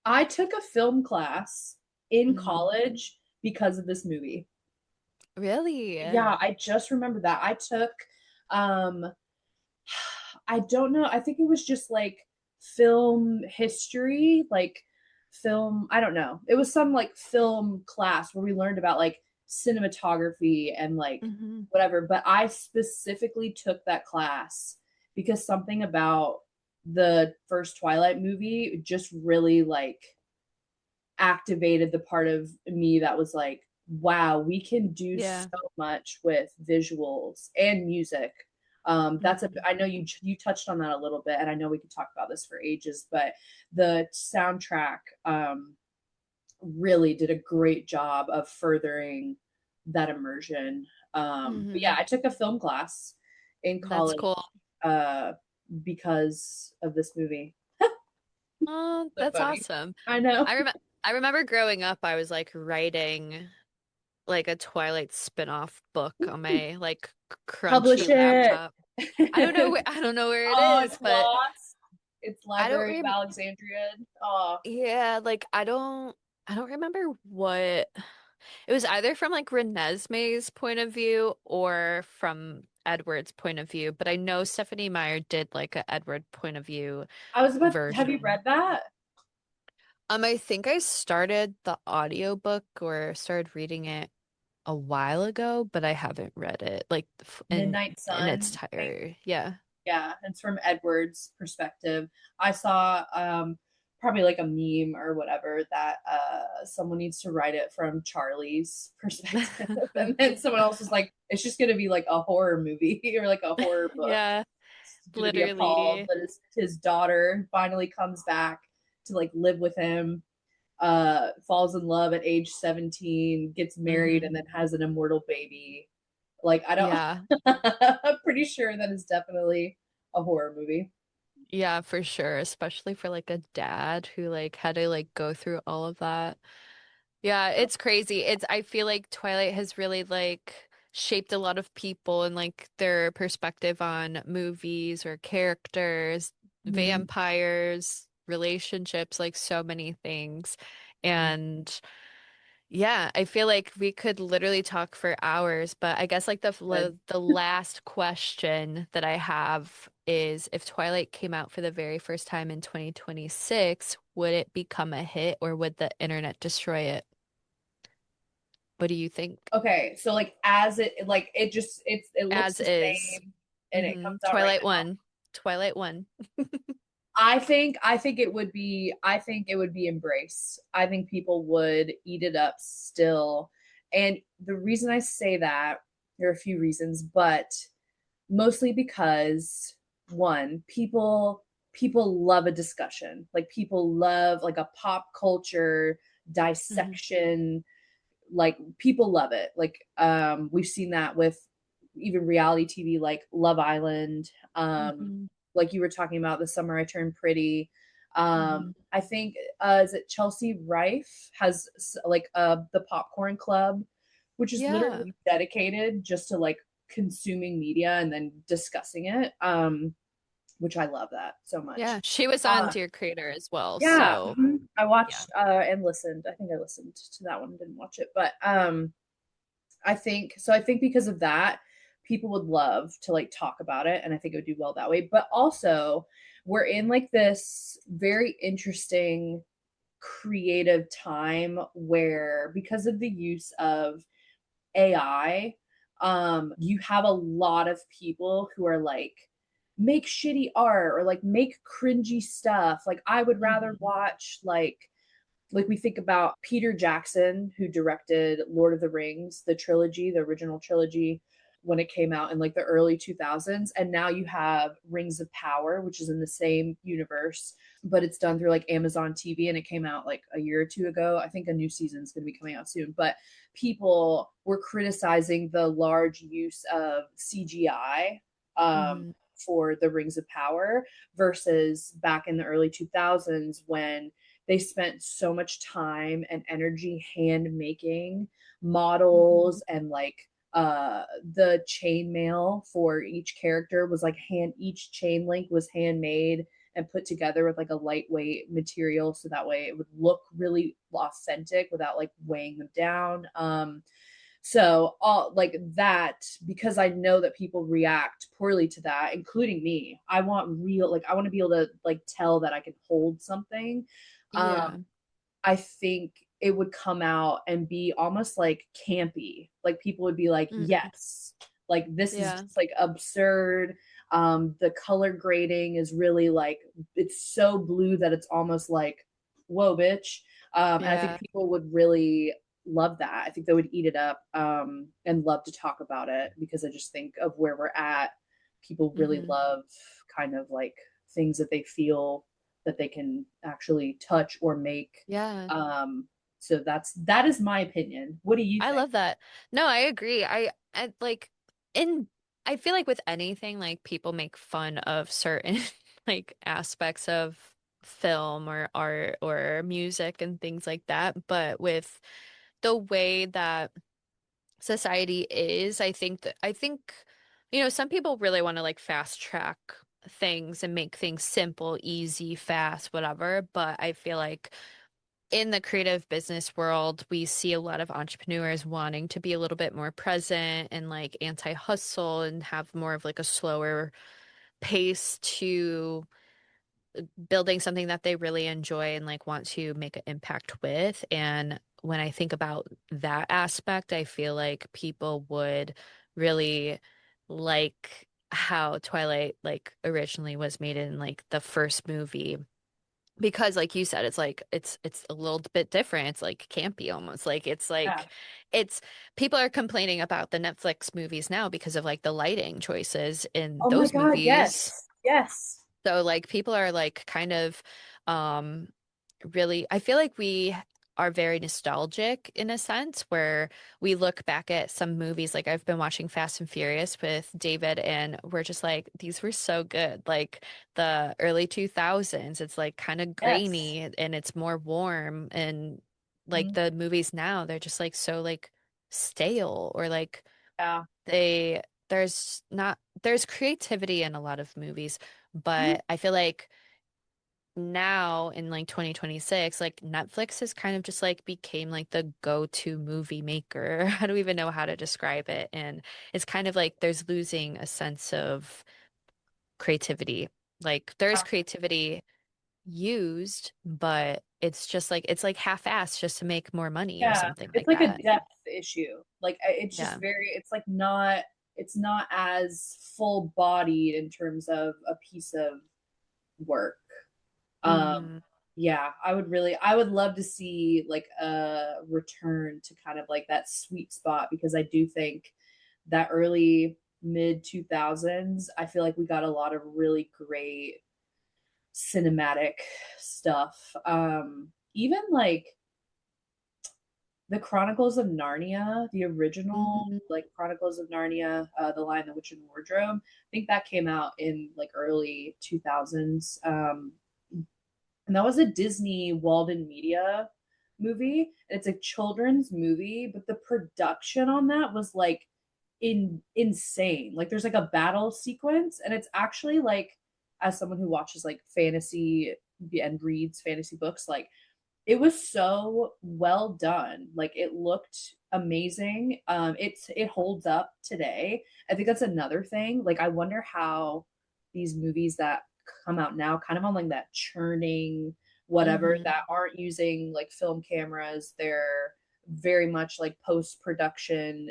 Speaker 2: I took a film class in
Speaker 1: Mhm.
Speaker 2: college because of this movie.
Speaker 1: Really?
Speaker 2: Yeah, I just remember that. I took um I don't know, I think it was just like film history, like film, I don't know. It was some like film class where we learned about like cinematography and like
Speaker 1: Hmm.
Speaker 2: whatever, but I specifically took that class because something about the first Twilight movie just really like activated the part of me that was like, wow, we can do so
Speaker 1: Yeah.
Speaker 2: much with visuals and music. That's a,
Speaker 1: Hmm.
Speaker 2: I know you touched on that a little bit, and I know we could talk about this for ages, but the soundtrack really did a great job of furthering that immersion. But yeah,
Speaker 1: Hmm.
Speaker 2: I took a film class in
Speaker 1: That's
Speaker 2: college
Speaker 1: cool.
Speaker 2: uh, because of this movie.
Speaker 1: Oh,
Speaker 2: So
Speaker 1: that's
Speaker 2: funny.
Speaker 1: awesome.
Speaker 2: I know.
Speaker 1: I remember growing up, I was like writing like a Twilight spin-off book on my like
Speaker 2: Publish
Speaker 1: crunchy
Speaker 2: it.
Speaker 1: laptop. I don't know I don't know where it
Speaker 2: Oh,
Speaker 1: is,
Speaker 2: it's
Speaker 1: but
Speaker 2: lost. It's
Speaker 1: I don't
Speaker 2: Library of
Speaker 1: rem
Speaker 2: Alexandria. Oh,
Speaker 1: yeah, like I don't remember what it was, either from like Renesmee's point of view or from Edward's point of view, but I know Stephanie Meyer did like a Edward point of view
Speaker 2: I was about, have you
Speaker 1: version.
Speaker 2: read that?
Speaker 1: I think I started the audiobook or started reading it a while ago, but I haven't read it like
Speaker 2: Midnight
Speaker 1: in its
Speaker 2: Sun, I think.
Speaker 1: entirety. Yeah.
Speaker 2: Yeah, it's from Edward's perspective. I saw probably like a meme or whatever that someone needs to write it from Charlie's perspective. And then someone else was like, it's just gonna be like a horror movie or like a horror book.
Speaker 1: Yeah,
Speaker 2: It's gonna be appalled
Speaker 1: literally.
Speaker 2: that his daughter finally comes back to like live with him, falls in love at age 17, gets married,
Speaker 1: Hmm.
Speaker 2: and then has an immortal baby. Like I don't
Speaker 1: Yeah.
Speaker 2: I'm pretty sure that is definitely a horror movie.
Speaker 1: Yeah, for sure, especially for like a dad who like had to like go through all of that. Yeah, it's crazy. I feel like Twilight has really like shaped a lot of people and like their perspective on movies or characters,
Speaker 2: Mm-hmm.
Speaker 1: vampires, relationships, like so many things. And yeah, I feel like we could literally talk for hours, but I guess like the last question that I have is, if Twilight came out for the very first time in 2026, would it become a hit or would the internet destroy it? What do you think?
Speaker 2: Okay, so like as it like it just it looks
Speaker 1: As
Speaker 2: the
Speaker 1: is.
Speaker 2: same and it comes out right
Speaker 1: Twilight
Speaker 2: now.
Speaker 1: one. Twilight one.
Speaker 2: I think it would be embraced. I think people would eat it up still. And the reason I say that, there are a few reasons, but mostly because one, people love a discussion. Like people love like a pop culture
Speaker 1: Hmm.
Speaker 2: dissection, like people love it. Like we've seen that with even reality TV like Love Island.
Speaker 1: Hmm.
Speaker 2: Like you were talking about The Summer I Turned Pretty.
Speaker 1: Hmm.
Speaker 2: I think is it Chelsea Rife has like the Popcorn Club, which is literally
Speaker 1: Yeah.
Speaker 2: dedicated just to like consuming media and then discussing it. Which I love that so much.
Speaker 1: Yeah. She was on
Speaker 2: Uh,
Speaker 1: Dear Creator as well,
Speaker 2: yeah,
Speaker 1: so
Speaker 2: I
Speaker 1: yeah.
Speaker 2: watched and listened. I think I listened to that one, didn't watch it, but I think so. I think because of that, people would love to like talk about it, and I think it would do well that way. But also, we're in like this very interesting creative time where because of the use of AI, you have a lot of people who are like make shitty art or like make cringy stuff. Like I would rather
Speaker 1: Hmm.
Speaker 2: watch like we think about Peter Jackson, who directed Lord of the Rings, the trilogy, the original trilogy. when it came out in like the early 2000s, and now you have Rings of Power, which is in the same universe, but it's done through like Amazon TV, and it came out like a year or two ago. I think a new season's going to be coming out soon, but people were criticizing the large use of CGI
Speaker 1: Hmm.
Speaker 2: for the Rings of Power versus back in the early 2000s when they spent so much time and energy hand making
Speaker 1: Hmm.
Speaker 2: models, and like the chainmail for each character was like hand, each chain link was handmade and put together with like a lightweight material so that way it would look really authentic without like weighing them down. So all like that, because I know that people react poorly to that, including me. I want real, like I want to be able to like tell that I can hold something. um
Speaker 1: Yeah.
Speaker 2: I think it would come out and be almost like campy. Like people would be like,
Speaker 1: Mm.
Speaker 2: yes, like this is
Speaker 1: Yeah.
Speaker 2: just like absurd. The color grading is really like, it's so blue that it's almost like, whoa, bitch. And I think
Speaker 1: Yeah.
Speaker 2: people would really love that. I think they would eat it up, and love to talk about it, because I just think of where we're at. People really
Speaker 1: Hmm.
Speaker 2: love kind of like things that they feel that they can actually touch or make.
Speaker 1: Yeah.
Speaker 2: um so that is my opinion. What do you
Speaker 1: I
Speaker 2: think?
Speaker 1: love that. No, I agree. I like in I feel like with anything, like people make fun of certain like aspects of film or art or music and things like that. But with the way that society is, I think, some people really want to like fast track things and make things simple, easy, fast, whatever. But I feel like in the creative business world, we see a lot of entrepreneurs wanting to be a little bit more present and like anti-hustle and have more of like a slower pace to building something that they really enjoy and like want to make an impact with. And when I think about that aspect, I feel like people would really like how Twilight like originally was made in like the first movie, because like you said, it's like it's a little bit different. It's like campy almost. Like
Speaker 2: Yeah.
Speaker 1: it's people are complaining about the Netflix movies now because of like the lighting choices in
Speaker 2: Oh my
Speaker 1: those
Speaker 2: god,
Speaker 1: movies.
Speaker 2: yes, yes.
Speaker 1: So like people are like kind of um really, I feel like we are very nostalgic in a sense where we look back at some movies, like I've been watching Fast and Furious with David and we're just like these were so good. Like the early 2000s, it's like kind of
Speaker 2: Yes.
Speaker 1: grainy and it's more warm, and like
Speaker 2: Mhm.
Speaker 1: the movies now they're just like so like stale or like
Speaker 2: Yeah.
Speaker 1: they there's creativity in a lot of movies,
Speaker 2: Mhm.
Speaker 1: but I feel like now in like 2026, like Netflix has kind of just like became like the go-to movie maker. I don't even know how to describe it. And it's kind of like there's losing a sense of creativity. Like there's
Speaker 2: Yeah.
Speaker 1: creativity used, but it's like half-assed just to make more money or
Speaker 2: Yeah.
Speaker 1: something
Speaker 2: It's
Speaker 1: like
Speaker 2: like a
Speaker 1: that.
Speaker 2: depth issue. Like it's just
Speaker 1: Yeah.
Speaker 2: very, it's like not, it's not as full bodied in terms of a piece of work. Um,
Speaker 1: Hmm.
Speaker 2: yeah, I would love to see like a return to kind of like that sweet spot, because I do think that early mid 2000s, I feel like we got a lot of really great cinematic stuff. Even like the Chronicles of Narnia, the original
Speaker 1: Hmm.
Speaker 2: like Chronicles of Narnia, The Lion, the Witch, and Wardrobe. I think that came out in like early 2000s. And that was a Disney Walden Media movie. It's a children's movie, but the production on that was like insane. Like there's like a battle sequence, and it's actually like, as someone who watches like fantasy and reads fantasy books, like it was so well done. Like it looked amazing. It holds up today. I think that's another thing. Like I wonder how these movies that come out now, kind of on like that churning whatever,
Speaker 1: Hmm.
Speaker 2: that aren't using like film cameras, they're very much like post production.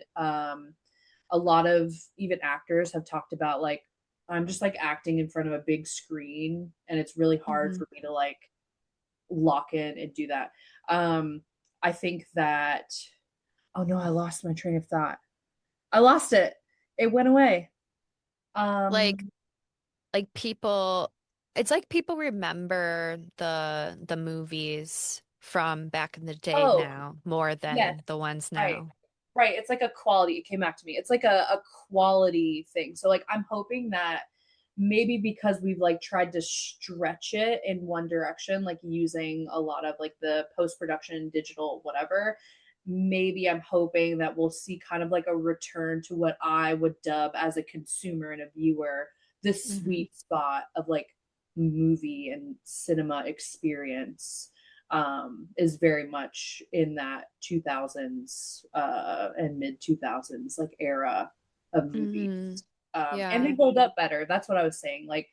Speaker 2: A lot of even actors have talked about like, I'm just like acting in front of a big screen, and it's really hard
Speaker 1: Hmm.
Speaker 2: for me to like lock in and do that. Um, I think that, oh no, I lost my train of thought. I lost it. it went away.
Speaker 1: Like
Speaker 2: Um,
Speaker 1: like people it's like people remember the movies from back in the day
Speaker 2: oh,
Speaker 1: now more
Speaker 2: yes,
Speaker 1: than the ones
Speaker 2: right.
Speaker 1: now.
Speaker 2: Right. It's like a quality. It came back to me. It's like a quality thing. So like I'm hoping that maybe because we've like tried to stretch it in one direction, like using a lot of like the post-production digital whatever, maybe I'm hoping that we'll see kind of like a return to what I would dub as a consumer and a viewer, this
Speaker 1: Hmm.
Speaker 2: sweet spot of like movie and cinema experience is very much in that 2000s and mid 2000s like era of movies.
Speaker 1: Hmm.
Speaker 2: And they
Speaker 1: Yeah.
Speaker 2: hold up better. That's what I was saying. Like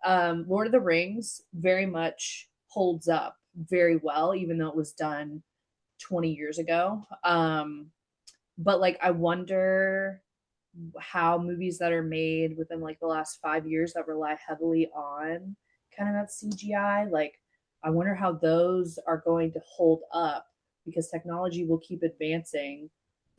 Speaker 2: Lord of the Rings very much holds up very well, even though it was done 20 years ago. But like I wonder how movies that are made within like the last 5 years that rely heavily on kind of that CGI, like I wonder how those are going to hold up because technology will keep advancing.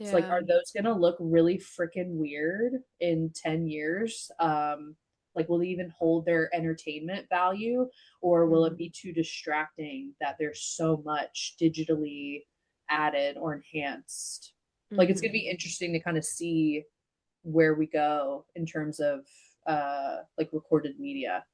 Speaker 2: So like
Speaker 1: Yeah.
Speaker 2: are those gonna look really freaking weird in 10 years? Like will they even hold their entertainment value or will it
Speaker 1: Hmm.
Speaker 2: be too distracting that there's so much digitally added or enhanced? Like it's gonna
Speaker 1: Hmm.
Speaker 2: be interesting to kind of see where we go in terms of like recorded media.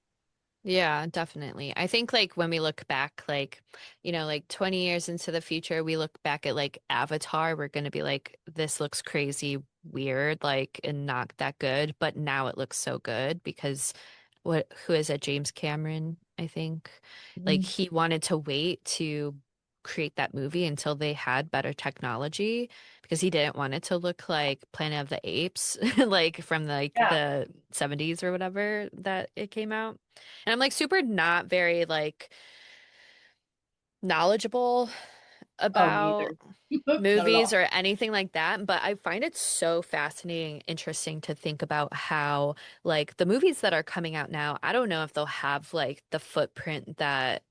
Speaker 1: Yeah, definitely. I think like when we look back, like, like 20 years into the future, we look back at like Avatar, we're going to be like, this looks crazy weird, like, and not that good. But now it looks so good because who is it? James Cameron, I think. Like,
Speaker 2: Mhm.
Speaker 1: he wanted to wait to create that movie until they had better technology because he didn't want it to look like Planet of the Apes, like from like
Speaker 2: Yeah.
Speaker 1: the 70s or whatever that it came out. And I'm like super not very like knowledgeable
Speaker 2: Oh,
Speaker 1: about
Speaker 2: neither. Not at
Speaker 1: movies
Speaker 2: all.
Speaker 1: or anything like that, but I find it so fascinating, interesting to think about how like the movies that are coming out now, I don't know if they'll have like the footprint that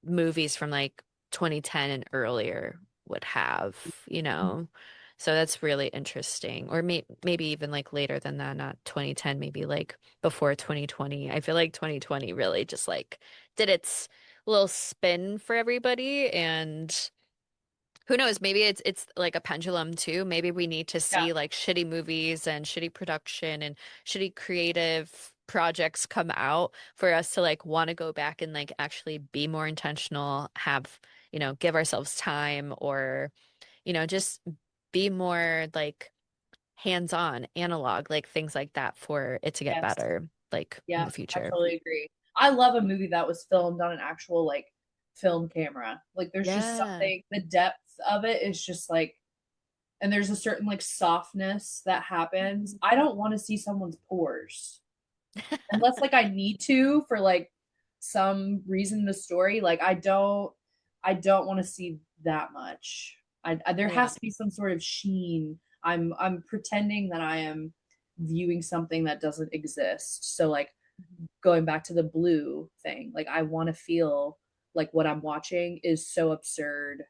Speaker 1: movies from like 2010 and earlier would have, you know? So that's really interesting. Or maybe even like later than that, not 2010, maybe like before 2020. I feel like 2020 really just like did its little spin for everybody and who knows, maybe it's like a pendulum too. Maybe we need to
Speaker 2: Yeah.
Speaker 1: see like shitty movies and shitty production and shitty creative projects come out for us to like want to go back and like actually be more intentional, have, give ourselves time or, just be more like hands-on, analog, like things like that for it to get
Speaker 2: Yes.
Speaker 1: better like in
Speaker 2: Yeah,
Speaker 1: the
Speaker 2: I
Speaker 1: future.
Speaker 2: totally agree. I love a movie that was filmed on an actual like film camera. Like there's just
Speaker 1: Yeah.
Speaker 2: something, the depth of it is just like, and there's a certain like softness that happens. I don't want to see someone's pores unless like I need to for like some reason in the story. Like I don't want to see that much. There
Speaker 1: Yeah.
Speaker 2: has to be some sort of sheen. I'm pretending that I am viewing something that doesn't exist. So like going back to the blue thing, like I want to feel like what I'm watching is so absurd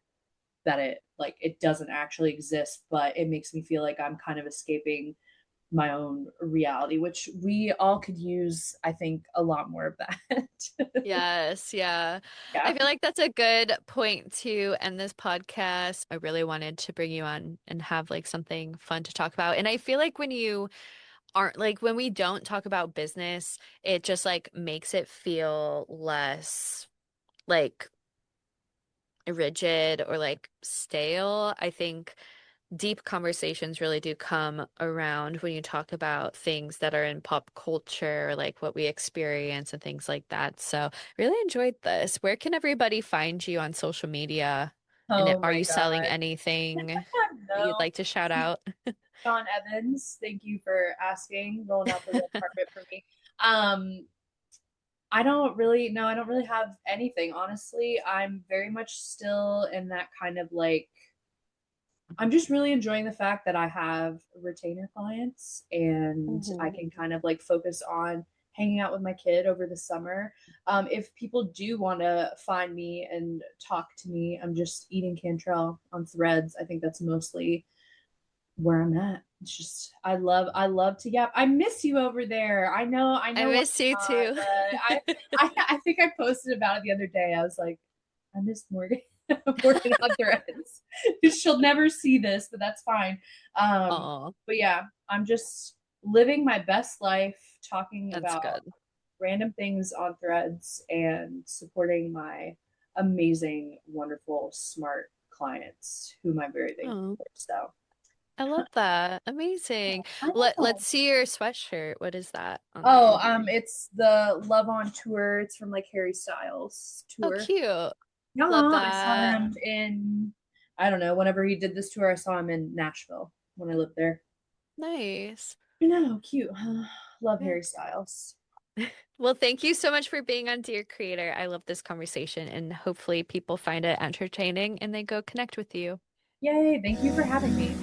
Speaker 2: that it doesn't actually exist, but it makes me feel like I'm kind of escaping my own reality, which we all could use, I think, a lot more of that.
Speaker 1: Yes, yeah. I
Speaker 2: Yeah.
Speaker 1: feel like that's a good point to end this podcast. I really wanted to bring you on and have like something fun to talk about. And I feel like when you aren't like when we don't talk about business, it just like makes it feel less like rigid or like stale. I think deep conversations really do come around when you talk about things that are in pop culture, like what we experience and things like that. So, really enjoyed this. Where can everybody find you on social media? And
Speaker 2: Oh
Speaker 1: are
Speaker 2: my
Speaker 1: you selling
Speaker 2: God.
Speaker 1: anything that you'd
Speaker 2: No.
Speaker 1: like to shout out?
Speaker 2: Sean Evans, thank you for asking, rolling out the red carpet for me. Um, I don't really, no, I don't really have anything. Honestly, I'm very much still in that kind of like I'm just really enjoying the fact that I have retainer clients and I
Speaker 1: Mhm.
Speaker 2: can kind of like focus on hanging out with my kid over the summer. If people do want to find me and talk to me, I'm just eating Cantrelle on Threads. I think that's mostly where I'm at. it's just I love to yap. I miss you over there. I
Speaker 1: I
Speaker 2: know what's
Speaker 1: miss you
Speaker 2: not,
Speaker 1: too.
Speaker 2: but I think I posted about it the other day. I was like, I miss Morgan. Morgan on Threads. She'll never see this, but that's fine. Um,
Speaker 1: Oh,
Speaker 2: but yeah, I'm just living my best life, talking
Speaker 1: that's
Speaker 2: about
Speaker 1: good.
Speaker 2: random things on Threads and supporting my amazing, wonderful, smart clients whom I'm very thankful
Speaker 1: Oh,
Speaker 2: for. So
Speaker 1: I love that. Amazing.
Speaker 2: I
Speaker 1: Let's
Speaker 2: know.
Speaker 1: see your sweatshirt. What is that on
Speaker 2: Oh,
Speaker 1: there?
Speaker 2: it's the Love on Tour. It's from like Harry Styles
Speaker 1: Oh,
Speaker 2: tour.
Speaker 1: cute.
Speaker 2: Yeah,
Speaker 1: Love
Speaker 2: I saw
Speaker 1: that.
Speaker 2: him in, I don't know, whenever he did this tour, I saw him in Nashville when I lived there.
Speaker 1: Nice.
Speaker 2: I know, cute. Love
Speaker 1: Yeah.
Speaker 2: Harry Styles.
Speaker 1: Well, thank you so much for being on Dear Creator. I love this conversation, and hopefully people find it entertaining and they go connect with you.
Speaker 2: Yay, thank you for having me.